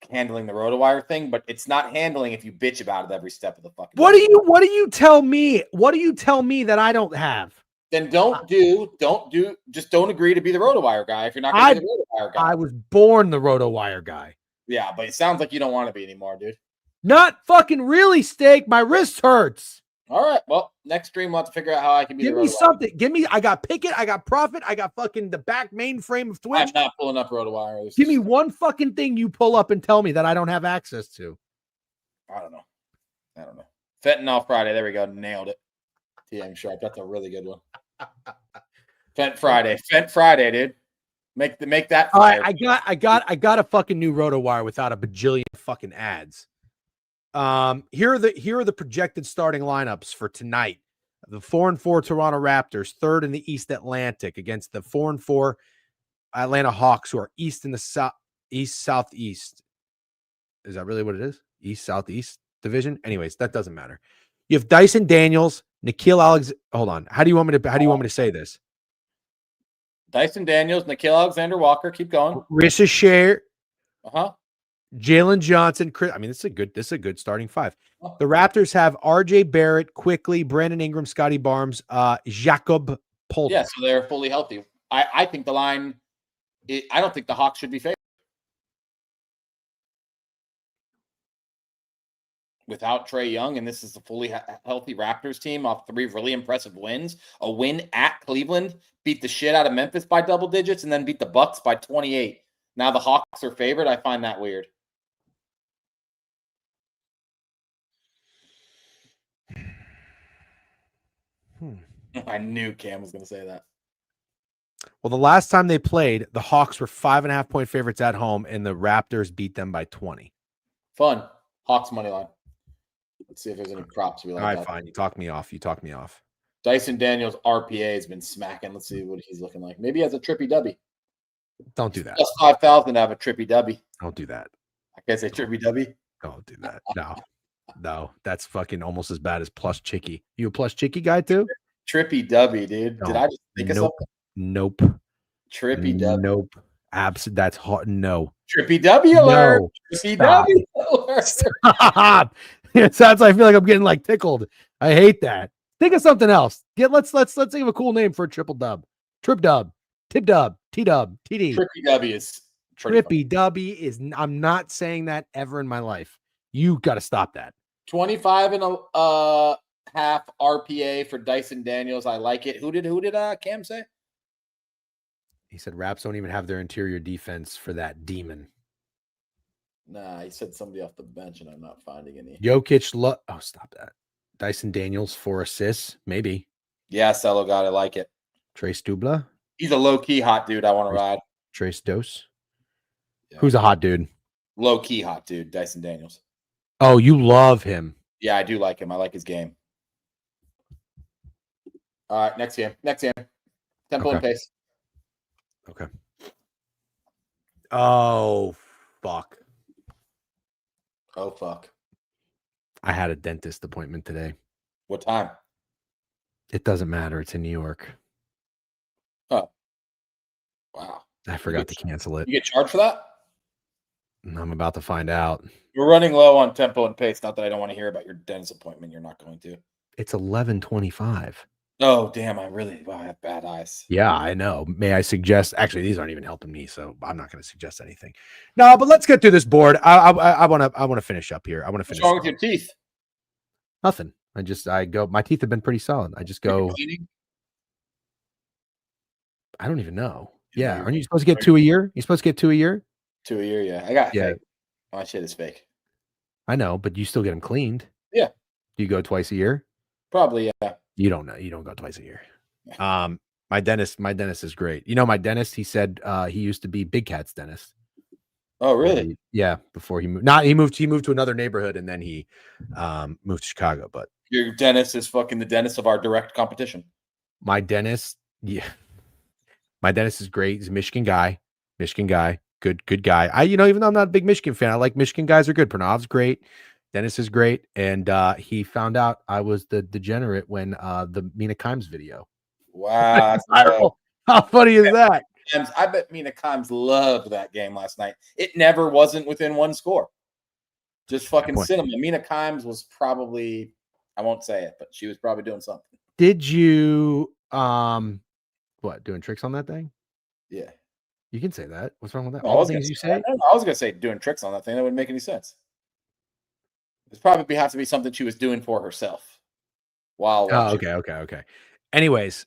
handling the RotoWire thing, but it's not handling if you bitch about it every step of the fucking What way. do you tell me? What do you tell me that I don't have? Then don't agree to be the RotoWire guy if you're not going to be the RotoWire guy. I was born the RotoWire guy. Yeah, but it sounds like you don't want to be anymore, dude. Not fucking really, Steak. My wrist hurts. All right. Well, next stream we'll have to figure out how I can be Give the me RotoWire. something. Give me, I got Pickett, I got Profit, I got fucking the back mainframe of Twitch. I'm not pulling up RotoWire. Give me one fucking thing you pull up and tell me that I don't have access to. I don't know. Fentanyl Friday. There we go. Nailed it. TM Sharp. That's a really good one. Fent Friday, dude. Make that. All right, fire. I got a fucking new RotoWire without a bajillion fucking ads. Here are the projected starting lineups for tonight. The 4-4 Toronto Raptors, third in the East Atlantic against the 4-4 Atlanta Hawks, who are east in the East Southeast. Is that really what it is? East Southeast division? Anyways, that doesn't matter. You have Dyson Daniels, Nickeil Alexander. Hold on. How do you want me to say this? Dyson Daniels, Nickeil Alexander-Walker. Keep going. Risa Share, Uh-huh. Jalen Johnson, Chris. I mean, this is a good starting five. The Raptors have RJ Barrett, Quickly, Brandon Ingram, Scotty Barnes, Jakob Poeltl. Yeah, so they're fully healthy. I think the line. I don't think the Hawks should be favored. Without Trey Young, and this is a fully healthy Raptors team off 3 really impressive wins. A win at Cleveland, beat the shit out of Memphis by double digits, and then beat the Bucks by 28. Now the Hawks are favored. I find that weird. I knew Cam was going to say that. Well, the last time they played, the Hawks were 5.5-point favorites at home, and the Raptors beat them by 20. Fun. Hawks money line. Let's see if there's any props we like. All right, that. fine. You talk me off. Dyson Daniels RPA has been smacking. Let's see what he's looking like. Maybe he has a trippy dubby. Don't do that. Plus 5,000 to have a trippy dubby. Don't do that. I can't say trippy dubby. Don't do that. No, that's fucking almost as bad as plus Chicky. You a plus Chicky guy too? Trippy dubby, dude. No. Did I just think of something? Nope. Trippy dubby. Nope. That's hot. No. Trippy dubby alert. No. Trippy Stop. dubby alert. Stop. It sounds like I feel like I'm getting like tickled. I hate that. Think of something else. Let's think of a cool name for a triple dub. Trip dub. Tip dub. T dub. TD. Trippy dubby is pretty Trippy dubby is. I'm not saying that ever in my life. You got to stop that. 25 and a half RPA for Dyson Daniels. I like it. Who did Cam say? He said Raps don't even have their interior defense for that demon. Nah, he said somebody off the bench, and I'm not finding any. Jokic. Oh, stop that. Dyson Daniels 4 assists. Maybe. Yeah, Cello got it. I like it. Trace Dubla. He's a low-key hot dude I want to ride. Trace Dose. Yeah. Who's a hot dude? Low-key hot dude, Dyson Daniels. Oh, you love him. Yeah, I do like him. I like his game. All right, next game. Tempo and pace. Okay. Oh, fuck. Oh, fuck. I had a dentist appointment today. What time? It doesn't matter. It's in New York. Oh. Wow. I forgot to cancel it. You get charged for that? I'm about to find out. We're running low on tempo and pace. Not that I don't want to hear about your dentist appointment. You're not going to. It's 11:25. Oh, damn. I have bad eyes. Yeah, I know. May I suggest? Actually, these aren't even helping me, so I'm not going to suggest anything. No, but let's get through this board. I want to finish up here. I want to finish. What's wrong with your teeth? Nothing. I go. My teeth have been pretty solid. I just go. Cleaning? I don't even know. Yeah, Yeah, aren't you supposed to get 2 a year? You're supposed to get 2 a year. 2 a year, yeah. I got Yeah. fake. My shit is fake. I know, but you still get them cleaned. Yeah. Do you go twice a year? Probably, yeah. You don't know. You don't go twice a year. My dentist is great. You know, my dentist, he said he used to be Big Cat's dentist. Oh, really? Yeah. Before he moved, he moved to another neighborhood and then he moved to Chicago. But Your dentist is fucking the dentist of our direct competition. my dentist, yeah. My dentist is great. He's a Michigan guy. good guy. Even though I'm not a big Michigan fan, I like Michigan guys are good. Pranav's great. Dennis is great. And he found out I was the degenerate when the Mina Kimes video. Wow. Viral. How funny is that? I bet Mina Kimes loved that game last night. It never wasn't within one score. Just fucking cinema. Mina Kimes was probably, I won't say it, but she was probably doing something. Did you doing tricks on that thing? Yeah. You can say that. What's wrong with that? No, All the things you say? I was gonna say doing tricks on that thing. That wouldn't make any sense. It's probably have to be something she was doing for herself while watching. Okay. Anyways,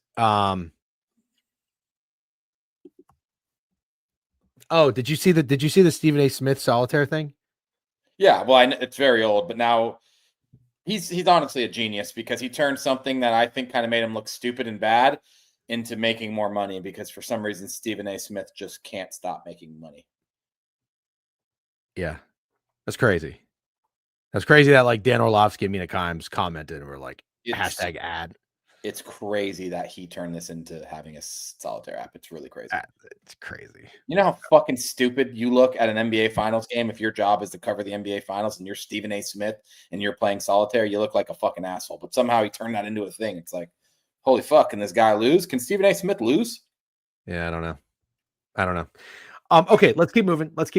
did you see the Stephen A. Smith solitaire thing? Yeah, well, it's very old, but now he's honestly a genius because he turned something that I think kind of made him look stupid and bad into making more money because for some reason Stephen A. Smith just can't stop making money. Yeah, that's crazy. That's crazy that like Dan Orlovsky and Mina Kimes commented and were like hashtag ad. It's crazy that he turned this into having a solitaire app. It's really crazy. It's crazy. You know how fucking stupid you look at an NBA Finals game if your job is to cover the NBA Finals and you're Stephen A. Smith and you're playing solitaire? You look like a fucking asshole. But somehow he turned that into a thing. It's like, holy fuck, can this guy lose? Can Stephen A. Smith lose? Yeah, I don't know. Okay, let's keep moving. Let's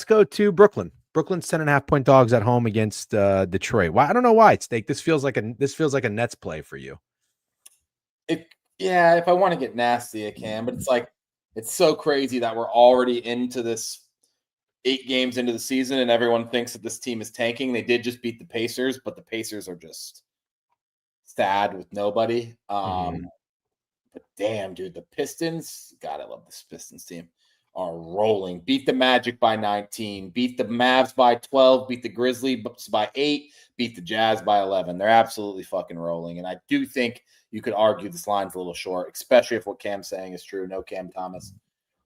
go to Brooklyn. Brooklyn's 10.5-point dogs at home against Detroit. Why? I don't know why. Steak. This feels like a Nets play for you. Yeah, if I want to get nasty, I can. But it's like it's so crazy that we're already into this 8 games into the season, and everyone thinks that this team is tanking. They did just beat the Pacers, but the Pacers are just sad with nobody. But damn, dude, the Pistons. God, I love this Pistons team. Are rolling. Beat the Magic by 19. Beat the Mavs by 12. Beat the Grizzlies by 8. Beat the Jazz by 11. They're absolutely fucking rolling. And I do think you could argue this line's a little short, especially if what Cam's saying is true. No Cam Thomas.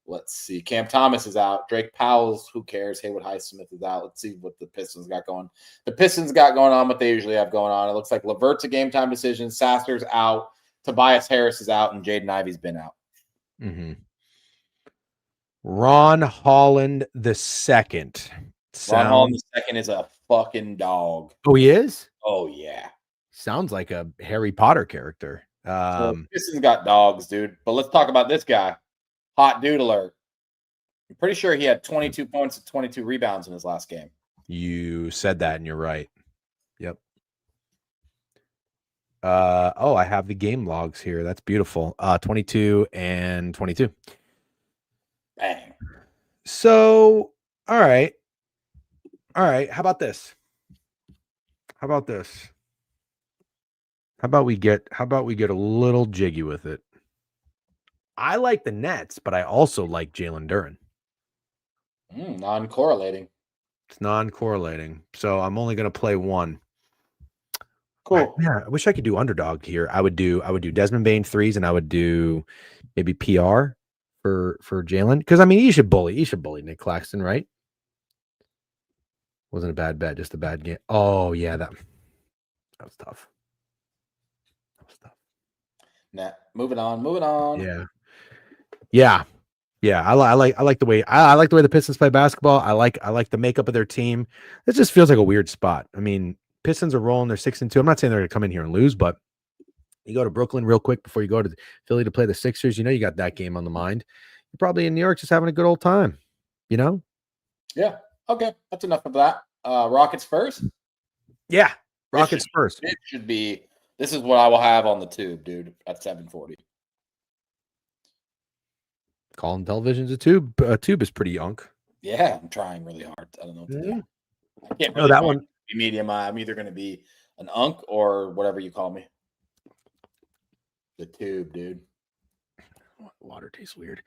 Let's see. Cam Thomas is out. Drake Powell's, who cares? Haywood Highsmith is out. Let's see what the Pistons got going. The Pistons got going on what they usually have going on. It looks like LeVert's a game time decision. Sasser's out. Tobias Harris is out. And Jaden Ivey's been out. Mm-hmm. Ron Holland the second. Ron Holland the second is a fucking dog. Oh, he is? Oh, yeah. Sounds like a Harry Potter character. Pistons got dogs, dude. But let's talk about this guy. Hot dude alert. I'm pretty sure he had 22 points and 22 rebounds in his last game. You said that and you're right. Yep. I have the game logs here. That's beautiful. 22 and 22. Bang. So, all right. How about this? How about we get a little jiggy with it? I like the Nets, but I also like Jalen Duren. Non-correlating. It's non-correlating. So I'm only going to play one. Cool. Yeah, I wish I could do underdog here. I would do Desmond Bane threes, and I would do maybe PR for Jalen. Because I mean, you should bully Nick Claxton, right? Wasn't a bad bet, just a bad game. Oh yeah, that was tough. Nah, moving on. Yeah. I like the way the Pistons play basketball. I like the makeup of their team. It just feels like a weird spot. I mean, Pistons are rolling. They're 6-2. I'm not saying they're going to come in here and lose, but you go to Brooklyn real quick before you go to Philly to play the Sixers. You know you got that game on the mind. You're probably in New York just having a good old time. You know? Yeah. Okay, that's enough of that. Rockets first. Yeah, Rockets first. It should be. This is what I will have on the tube, dude. At 7:40. Calling television's a tube. Tube is pretty unk. Yeah, I'm trying really hard. I don't know what to do. I can't No, that one. Be medium. I'm either going to be an unk or whatever you call me. The tube, dude. Water tastes weird.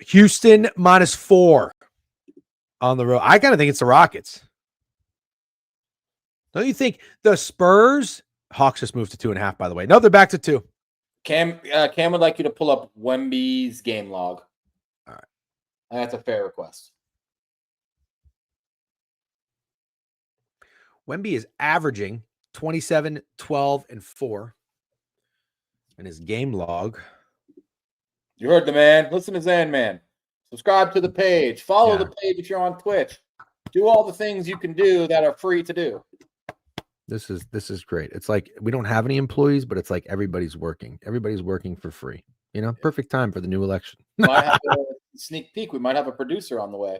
Houston -4 on the road. I kind of think it's the Rockets. Don't you think the Spurs? Hawks just moved to 2.5, by the way. No, they're back to 2. Cam would like you to pull up Wemby's game log. All right. And that's a fair request. Wemby is averaging 27, 12, and 4. And his game log. You heard the man. Listen to Zan, man. Subscribe to the page. Follow Yeah. the page if you're on Twitch. Do all the things you can do that are free to do. This is great. It's like we don't have any employees, but it's like everybody's working. Everybody's working for free. You know, perfect time for the new election. Might have a sneak peek. We might have a producer on the way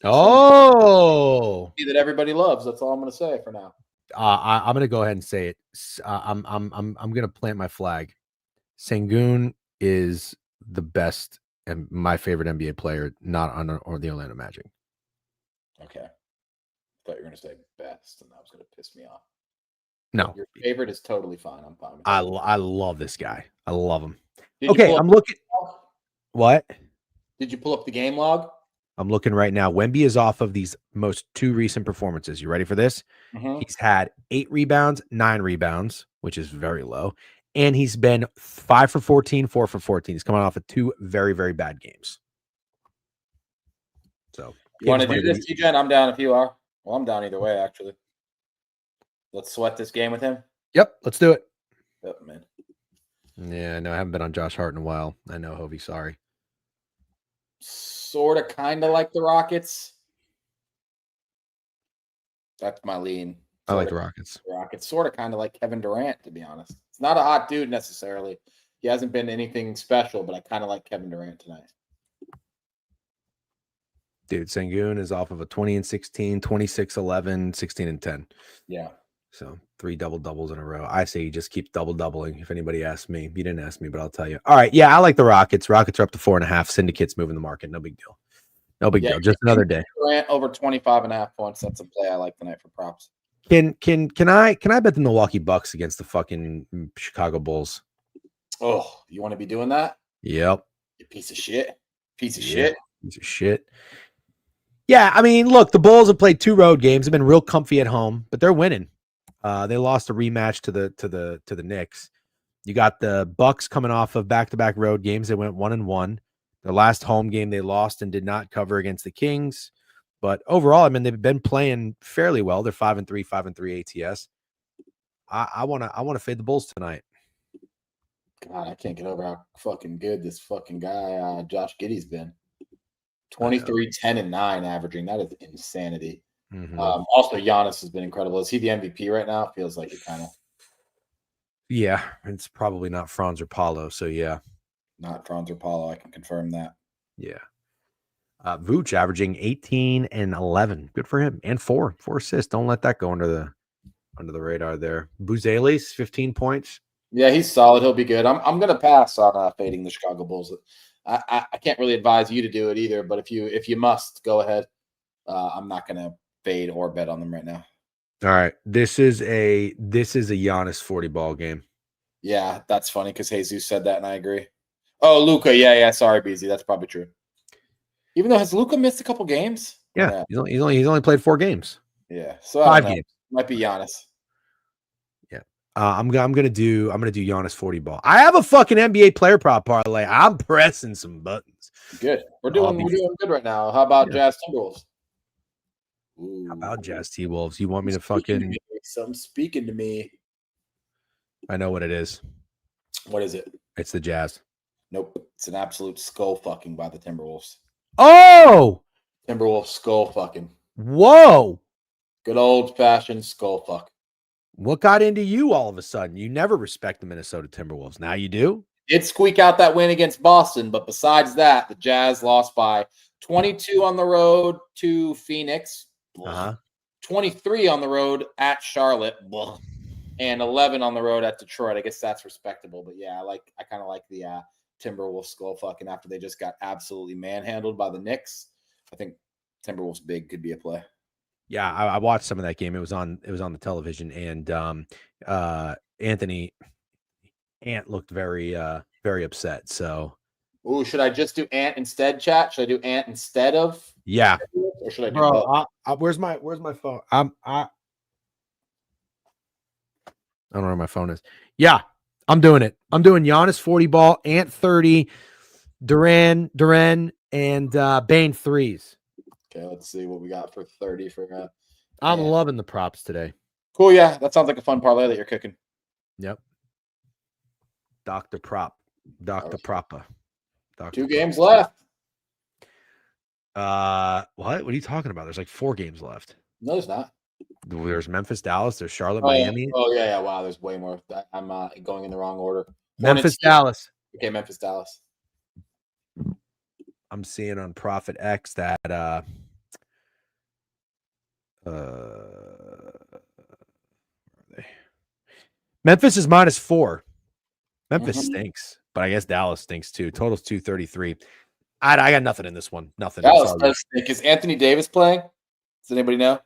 Oh, that everybody loves. That's all I'm going to say for now. I'm gonna go ahead and say it. I'm gonna plant my flag. Sengun is the best and my favorite NBA player, not on or the Orlando Magic. Okay. I thought you were going to say best, and that was going to piss me off. No, Your favorite is totally fine. I'm fine with I that. I love this guy. I love him. Did you Okay, pull up I'm looking. the log? What? Did you pull up the game log? I'm looking right now. Wemby is off of these most two recent performances. You ready for this? Mhm. He's had 8 rebounds, 9 rebounds, which is very low. And he's been 5 for 14, 4 for 14. He's coming off of 2 very, very bad games. So You want to game's do money. this, TJ? I'm down if you are. Well, I'm down either way, actually. Let's sweat this game with him. Yep, let's do it. Yep, man. Yeah, no, I haven't been on Josh Hart in a while. I know, Hovey, sorry. Sort of, kind of like the Rockets. That's my lean. I like the Sorta Rockets. Rockets. Sort of, kind of like Kevin Durant, to be honest. It's not a hot dude necessarily. He hasn't been anything special, but I kind of like Kevin Durant tonight. Dude, Sengun is off of a 20-16, 26-11, 16-10. Yeah. So 3 double-doubles in a row. I say he just keeps double-doubling. If anybody asks me, you didn't ask me, but I'll tell you. All right. Yeah, I like the Rockets. Rockets are up to 4.5. Syndicate's moving the market. No big deal. No big deal. Just another day. Durant over 25.5 points. That's a play I like tonight for props. Can I bet the Milwaukee Bucks against the fucking Chicago Bulls? Oh, you want to be doing that? Yep. You piece of shit. Piece of Yeah. shit. Piece of shit. Yeah, I mean, look, the Bulls have played 2 road games. They've been real comfy at home, but they're winning. They lost a rematch to the Knicks. You got the Bucks coming off of back-to-back road games. They went 1-1. Their last home game they lost and did not cover against the Kings. But overall, I mean, they've been playing fairly well. They're 5-3, 5-3 ATS. I want to fade the Bulls tonight. God, I can't get over how fucking good this fucking guy, Josh Giddey's been. 23, 10, and 9 averaging. That is insanity. Mhm. Also, Giannis has been incredible. Is he the MVP right now? It feels like it kind of Yeah, it's probably not Franz or Paulo. So yeah, not Franz or Paulo. I can confirm that. yeah. Vooch averaging 18 and 11. Good for him. And 4 assists. Don't let that go under the radar there. Buzelis, 15 points. Yeah, he's solid. He'll be good. I'm gonna pass on fading the Chicago Bulls. I can't really advise you to do it either, but if you must, go ahead. I'm not gonna fade or bet on them right now. All right. This is a Giannis 40 ball game. Yeah, that's funny because Jesus said that, and I agree. Oh, Luka, yeah. Sorry, BZ, that's probably true. Even though has Luka missed a couple games? Yeah. He's only played 4 games. Yeah. So I 5 don't know. games. Might be Giannis. I'm gonna do Giannis 40 ball. I have a fucking NBA player prop parlay. I'm pressing some buttons. Good. We're doing good right now. How about Jazz Timberwolves? Ooh. How about Jazz T-Wolves? You want me to fucking Something speaking to me. I know what it is. What is it? It's the Jazz. Nope. It's an absolute skull fucking by the Timberwolves. Oh, Timberwolves skull fucking. whoa. Good old fashioned skull fuck. What got into you all of a sudden? You never respect the Minnesota Timberwolves. Now you do? Did squeak out that win against Boston, but besides that, the Jazz lost by 22 on the road to Phoenix, 23 on the road at Charlotte, and 11 on the road at Detroit. I guess that's respectable, but yeah, I kind of like the Timberwolves skull fucking after they just got absolutely manhandled by the Knicks. I think Timberwolves big could be a play. Yeah, I watched some of that game. It was on the television, and Anthony Ant looked very upset. So, Ooh, should I just do Ant instead, chat? Should I do Ant instead of? Yeah, or should I do both? where's my phone? I don't know where my phone is. Yeah, I'm doing it. I'm doing Giannis 40 ball, Ant 30, Duran, and Bane 3s. Okay, let's see what we got for 30 for I'm loving the props today. Cool, yeah. That sounds like a fun parlay that you're cooking. Yep. Dr. Prop. Dr. Proppa. 2 games left. What are you talking about? There's like 4 games left. No, there's not. There's Memphis, Dallas. There's Charlotte, Oh, yeah. Miami. Yeah. Wow, there's way more. I'm going in the wrong order. Memphis, Hornets, Dallas. Okay, Memphis, Dallas. I'm seeing on Prophet X that Memphis is -4. Memphis Mhm. stinks, but I guess Dallas stinks too. Total's 233. I got nothing in this one. Nothing. Dallas Sorry. does stink. Is Anthony Davis playing? Does anybody know?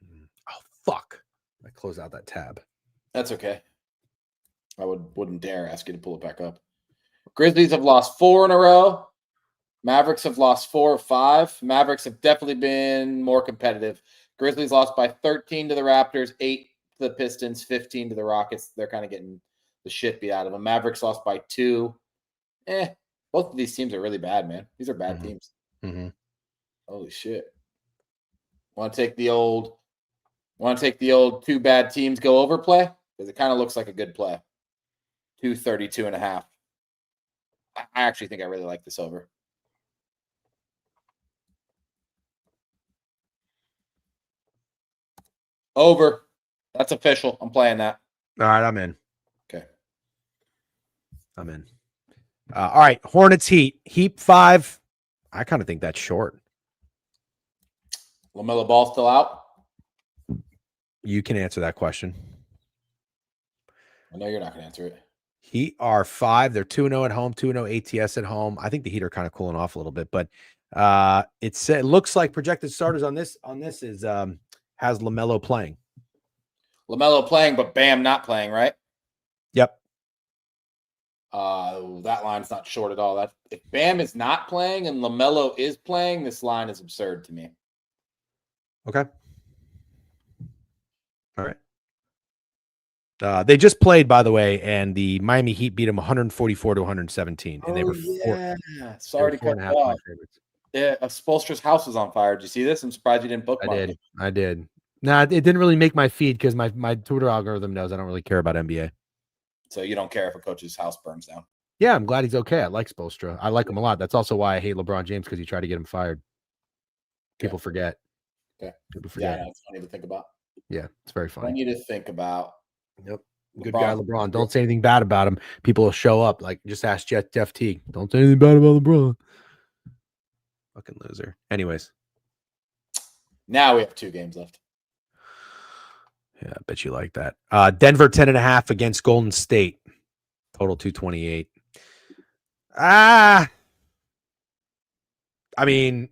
Oh fuck! I close out that tab. That's okay. I wouldn't dare ask you to pull it back up. Grizzlies have lost 4 in a row. Mavericks have lost 4 or 5. Mavericks have definitely been more competitive. Grizzlies lost by 13 to the Raptors, 8 to the Pistons, 15 to the Rockets. They're kind of getting the shit beat out of them. Mavericks lost by 2. Both of these teams are really bad, man. These are bad teams. Mm-hmm. Holy shit. Want to take the old 2 bad teams go over play? Because it kind of looks like a good play. 232.5. I actually think I really like this over. Over. That's official. I'm playing that. All right, I'm in. Okay. I'm in. All right, Hornets Heat. Heat 5. I kind of think that's short. LaMelo Ball still out? You can answer that question. I know you're not going to answer it. Heat are 5. They're 2-0 at home, 2-0 ATS at home. I think the Heat are kind of cooling off a little bit, but it looks like projected starters on this is has LaMelo playing. LaMelo playing, but Bam not playing, right? Yep. That line's not short at all. If Bam is not playing and LaMelo is playing, this line is absurd to me. Okay. All right. They just played, by the way, and the Miami Heat beat them 144 to 117, and they were Sorry to cut you off. Yeah, Spoelstra's house was on fire. Did you see this? I'm surprised you didn't bookmark it. I did. Nah, it didn't really make my feed because my Twitter algorithm knows I don't really care about NBA. So you don't care if a coach's house burns down? Yeah, I'm glad he's okay. I like Spoelstra. I like him a lot. That's also why I hate LeBron James, because he tried to get him fired. People forget. Okay. People forget. Yeah, it's funny to think about. Yeah, it's very funny. Funny to think about. Yep. Good guy, LeBron. Don't say anything bad about him. People will show up. Like, just ask Jeff Teague. Don't say anything bad about LeBron. Fucking loser. Anyways. Now we have 2 games left. Yeah, I bet you like that. Denver 10.5 against Golden State. Total 228. I mean,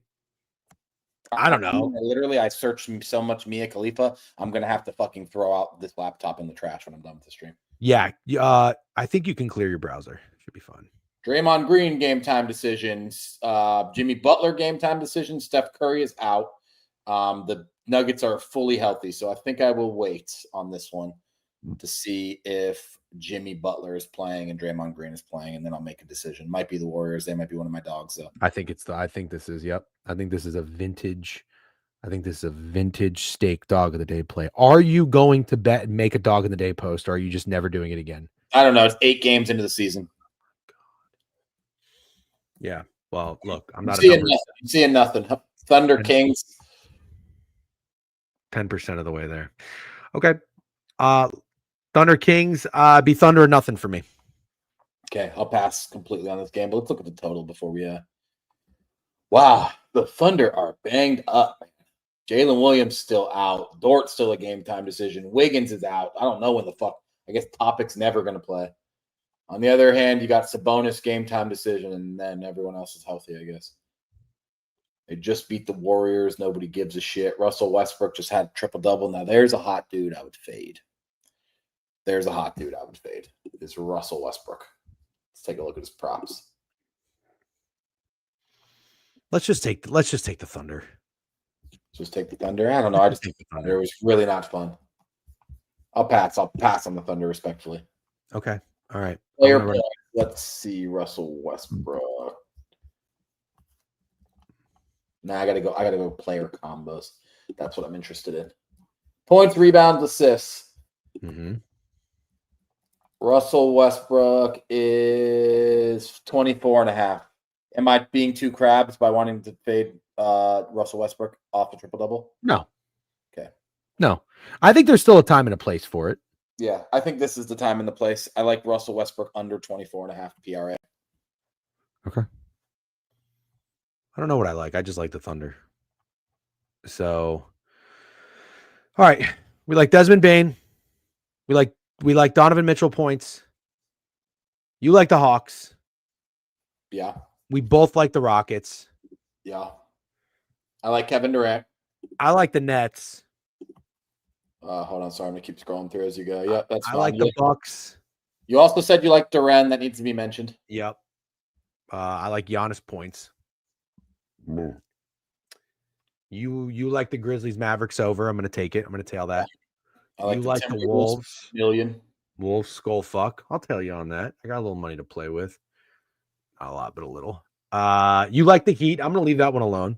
I don't know. Literally, I searched so much Mia Khalifa. I'm gonna have to fucking throw out this laptop in the trash when I'm done with the stream. Yeah, I think you can clear your browser. Should be fun. Draymond Green game time decisions. Jimmy Butler game time decisions. Steph Curry is out. The Nuggets are fully healthy, so I think I will wait on this one to see if Jimmy Butler is playing and Draymond Green is playing, and then I'll make a decision. Might be the Warriors. They might be one of my dogs, though. I think this is a vintage steak dog of the day play. Are you going to bet and make a dog of the day post, or are you just never doing it again? I don't know. It's 8 games into the season. Yeah. Well, look, I'm not I'm seeing nothing. Thunder Kings. 10% of the way there. Okay. Thunder Kings, be Thunder or nothing for me. Okay, I'll pass completely on this game, but let's look at the total before we Wow, the Thunder are banged up, man. Jalen Williams still out. Dort's still a game time decision. Wiggins is out. I don't know when the fuck. I guess Topic's never going to play. On the other hand, you got Sabonis game time decision, and then everyone else is healthy, I guess. They just beat the Warriors. Nobody gives a shit. Russell Westbrook just had a triple-double. Now, there's a hot dude I would fade. It's Russell Westbrook. Let's take a look at his props. Let's just take the Thunder. Just take the Thunder. I don't know. I just think the Thunder. It was really not fun. I'll pass on the Thunder respectfully. Okay. All right. Player play. Let's see Russell Westbrook. Nah, I gotta go player combos. That's what I'm interested in. Points, rebounds, assists. Mm-hmm. Russell Westbrook is 24.5. Am I being too crabs by wanting to fade Russell Westbrook off a triple-double? No. Okay. No. I think there's still a time and a place for it. Yeah, I think this is the time and the place. I like Russell Westbrook under 24.5 PRA. Okay. I don't know what I like. I just like the Thunder. So, all right. We like Desmond Bain. We like Donovan Mitchell points. You like the Hawks. Yeah, We both like the Rockets. yeah. I like Kevin Durant. I like the Nets. Hold on, sorry, I'm gonna keep scrolling through as you go. Yep, that's I fine. like the Bucks. You also said you like Durant. That needs to be mentioned. Yep. I like Giannis points. You like the Grizzlies Mavericks over. I'm going to take it. I'm going to tail that. I like You the like the Timberwolves Wolves. million. Wolves skull fuck. I'll tell you on that. I got a little money to play with. Not a lot, but a little. You like the Heat. I'm going to leave that one alone.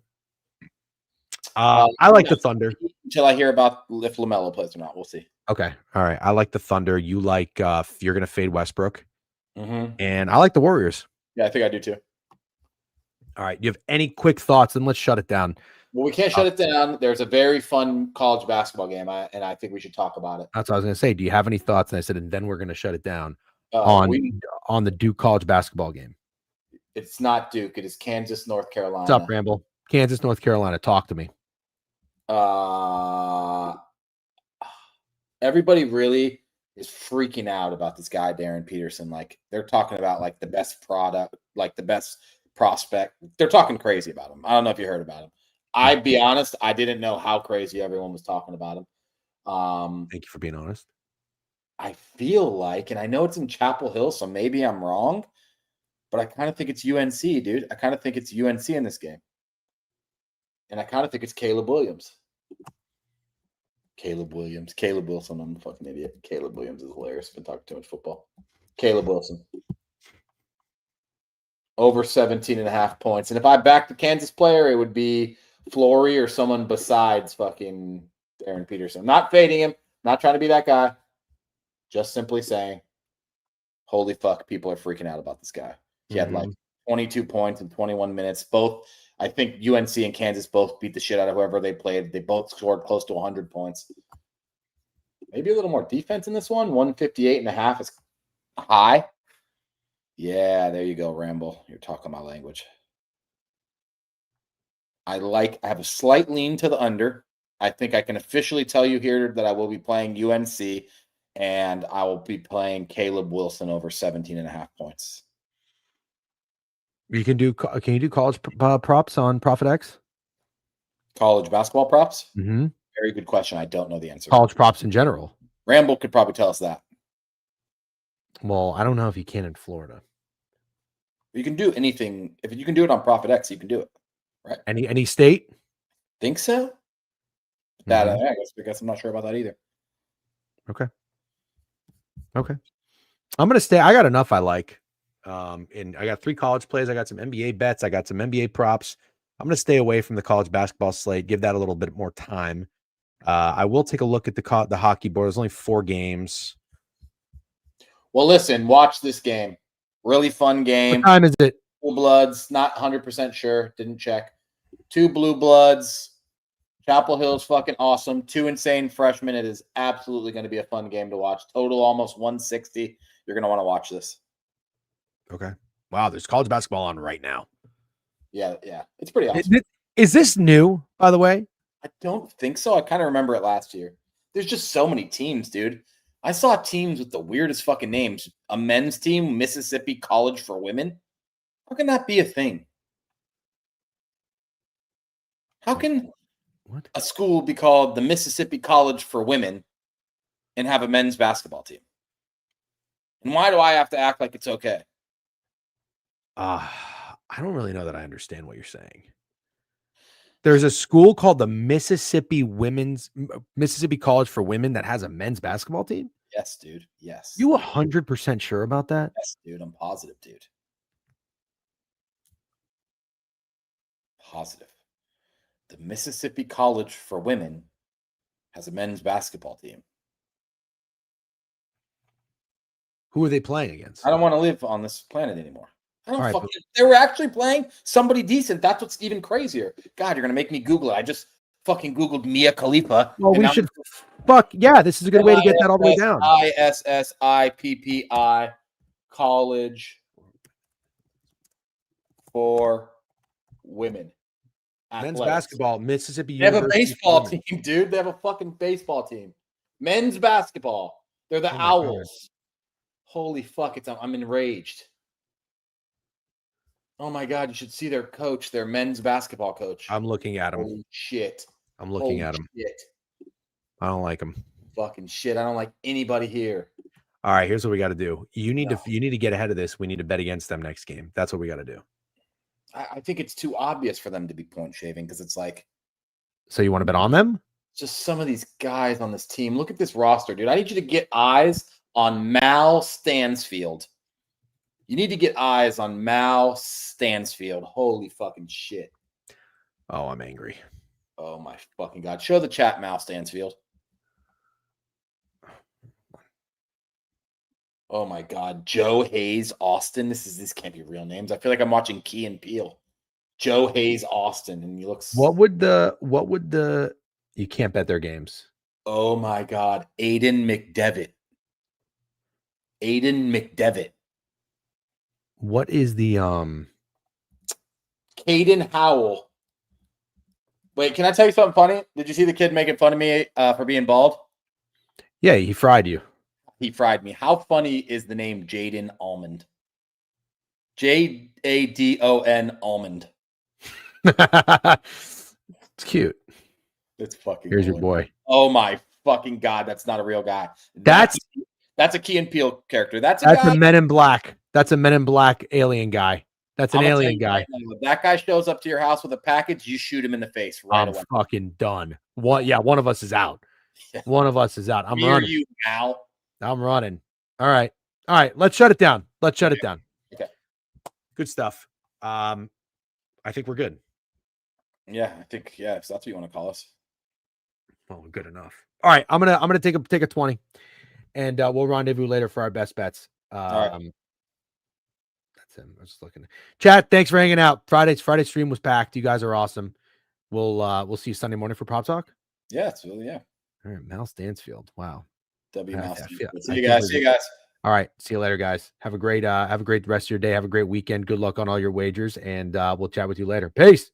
I like the Thunder. Until I hear about if LaMelo plays or not. We'll see. Okay. All right. I like the Thunder. You like you're going to fade Westbrook. Mm-hmm. And I like the Warriors. Yeah, I think I do too. All right. You have any quick thoughts? And let's shut it down. Well, we can't shut it down. There's a very fun college basketball game, and I think we should talk about it. That's what I was going to say. Do you have any thoughts? And I said, and then we're going to shut it down on the Duke college basketball game. It's not Duke. It is Kansas, North Carolina. What's up, Ramble? Kansas, North Carolina. Talk to me. Everybody really is freaking out about this guy, Darren Peterson. Like they're talking about like the best product, like the best prospect. They're talking crazy about him. I don't know if you heard about him. I'd be honest, I didn't know how crazy everyone was talking about him. Thank you for being honest. I feel like, and I know it's in Chapel Hill, so maybe I'm wrong, but I kind of think it's UNC, dude. I kind of think it's UNC in this game. And I kind of think it's Caleb Williams. Caleb Wilson. I'm a fucking idiot. Caleb Williams is hilarious. Been talking too much football. Caleb Wilson. Over 17.5 points. And if I backed the Kansas player, it would be Flory or someone besides fucking Darren Peterson. Not fading him. Not trying to be that guy. Just simply saying, holy fuck, people are freaking out about this guy. He had like 22 points in 21 minutes. Both, I think UNC and Kansas both beat the shit out of whoever they played. They both scored close to 100 points. Maybe a little more defense in this one. 158.5 is high. Yeah, there you go, Ramble. You're talking my language. I have a slight lean to the under. I think I can officially tell you here that I will be playing UNC, and I will be playing Caleb Wilson over 17.5 points. Can you do college props on ProfitX? College basketball props? Mm-hmm. Very good question. I don't know the answer. College props in general. Ramble could probably tell us that. Well, I don't know if you can in Florida. You can do anything. If you can do it on ProfitX, you can do it. Right? Any state? Think so? That I guess I'm not sure about that either. Okay. I'm gonna stay. I got enough I like. And I got 3 college plays. I got some NBA bets. I got some NBA props. I'm gonna stay away from the college basketball slate. Give that a little bit more time. I will take a look at the hockey board. There's only 4 games. Well, listen, watch this game. Really fun game. What time is it? Blue Bloods, not 100% sure. Didn't check. 2 Blue Bloods. Chapel Hill's fucking awesome. 2 insane freshmen. It is absolutely going to be a fun game to watch. Total almost 160. You're going to want to watch this. Okay. Wow, there's college basketball on right now. Yeah. It's pretty awesome. Is this new, by the way? I don't think so. I kind of remember it last year. There's just so many teams, dude. I saw teams with the weirdest fucking names. A men's team, Mississippi College for Women. How can that be a thing? How can a school be called the Mississippi College for Women and have a men's basketball team? And why do I have to act like it's okay? I don't really know that I understand what you're saying. There's a school called the Mississippi College for Women that has a men's basketball team? Yes, dude. Yes. You 100% sure about that? Yes, dude. I'm positive, dude. Positive. The Mississippi College for Women has a men's basketball team. Who are they playing against? I don't want to live on this planet anymore. I don't All right, fucking. They were actually playing somebody decent. That's what's even crazier. God, you're gonna make me Google it. I just fucking Googled Mia Khalifa. Well, and we now should. Fuck yeah! This is a good way to get that all the way down. ISSIPPI college for women. Men's Athletics. basketball, Mississippi They have a University. baseball women. team, dude. They have a fucking baseball team. Men's basketball. They're the Oh my God. Owls. Holy fuck! I'm enraged. Oh my God! You should see their coach, their men's basketball coach. I'm looking at him. Holy shit! I'm looking Holy at him. Shit. I don't like him. Fucking shit! I don't like anybody here. All right, here's what we got to do. You need No. to get ahead of this. We need to bet against them next game. That's what we got to do. I think it's too obvious for them to be point shaving because it's like So you want to bet on them? just some of these guys on this team. Look at this roster, dude. I need you to get eyes on Mal Stansfield. You need to get eyes on Mal Stansfield. Holy fucking shit. Oh, I'm angry. Oh my fucking God. Show the chat, Mal Stansfield. Oh my God. Joe Hayes Austin. This can't be real names. I feel like I'm watching Key and Peele. Joe Hayes Austin. And he looks What would the you can't bet their games. oh my God. Aiden McDevitt. Aiden McDevitt. What is the Caden Howell. Wait, can I tell you something funny? Did you see the kid making fun of me for being bald? Yeah, he fried you. He fried me. How funny is the name Jaden Almond? Jadon Almond. It's cute. It's fucking. Here's your hilarious. boy. Oh my fucking God, that's not a real guy. That's a Key and Peele character. That's a guy. Men in Black. That's a Men in Black alien guy. That's an I'm gonna tell alien you guy. right now, if that guy shows up to your house with a package, you shoot him in the face right I'm away. fucking done. One of us is out. Yeah. One of us is out. I'm Me or running. you, Al. I'm running. All right. Let's shut it down. Let's shut it down. Okay. Good stuff. I think we're good. Yeah, I think if that's what you want to call us. Well, good enough. All right. I'm gonna take a 20, and we'll rendezvous later for our best bets. right. That's him. I was just looking. Chat. Thanks for hanging out. Friday stream was packed. You guys are awesome. We'll see you Sunday morning for Prop Talk. Yeah, it's really All right. Mal Stansfield. Wow. W I Mouse. feel- See I you can't guys. believe See you it. guys. All right. See you later, guys. Have a great rest of your day. Have a great weekend. Good luck on all your wagers, and we'll chat with you later. Peace.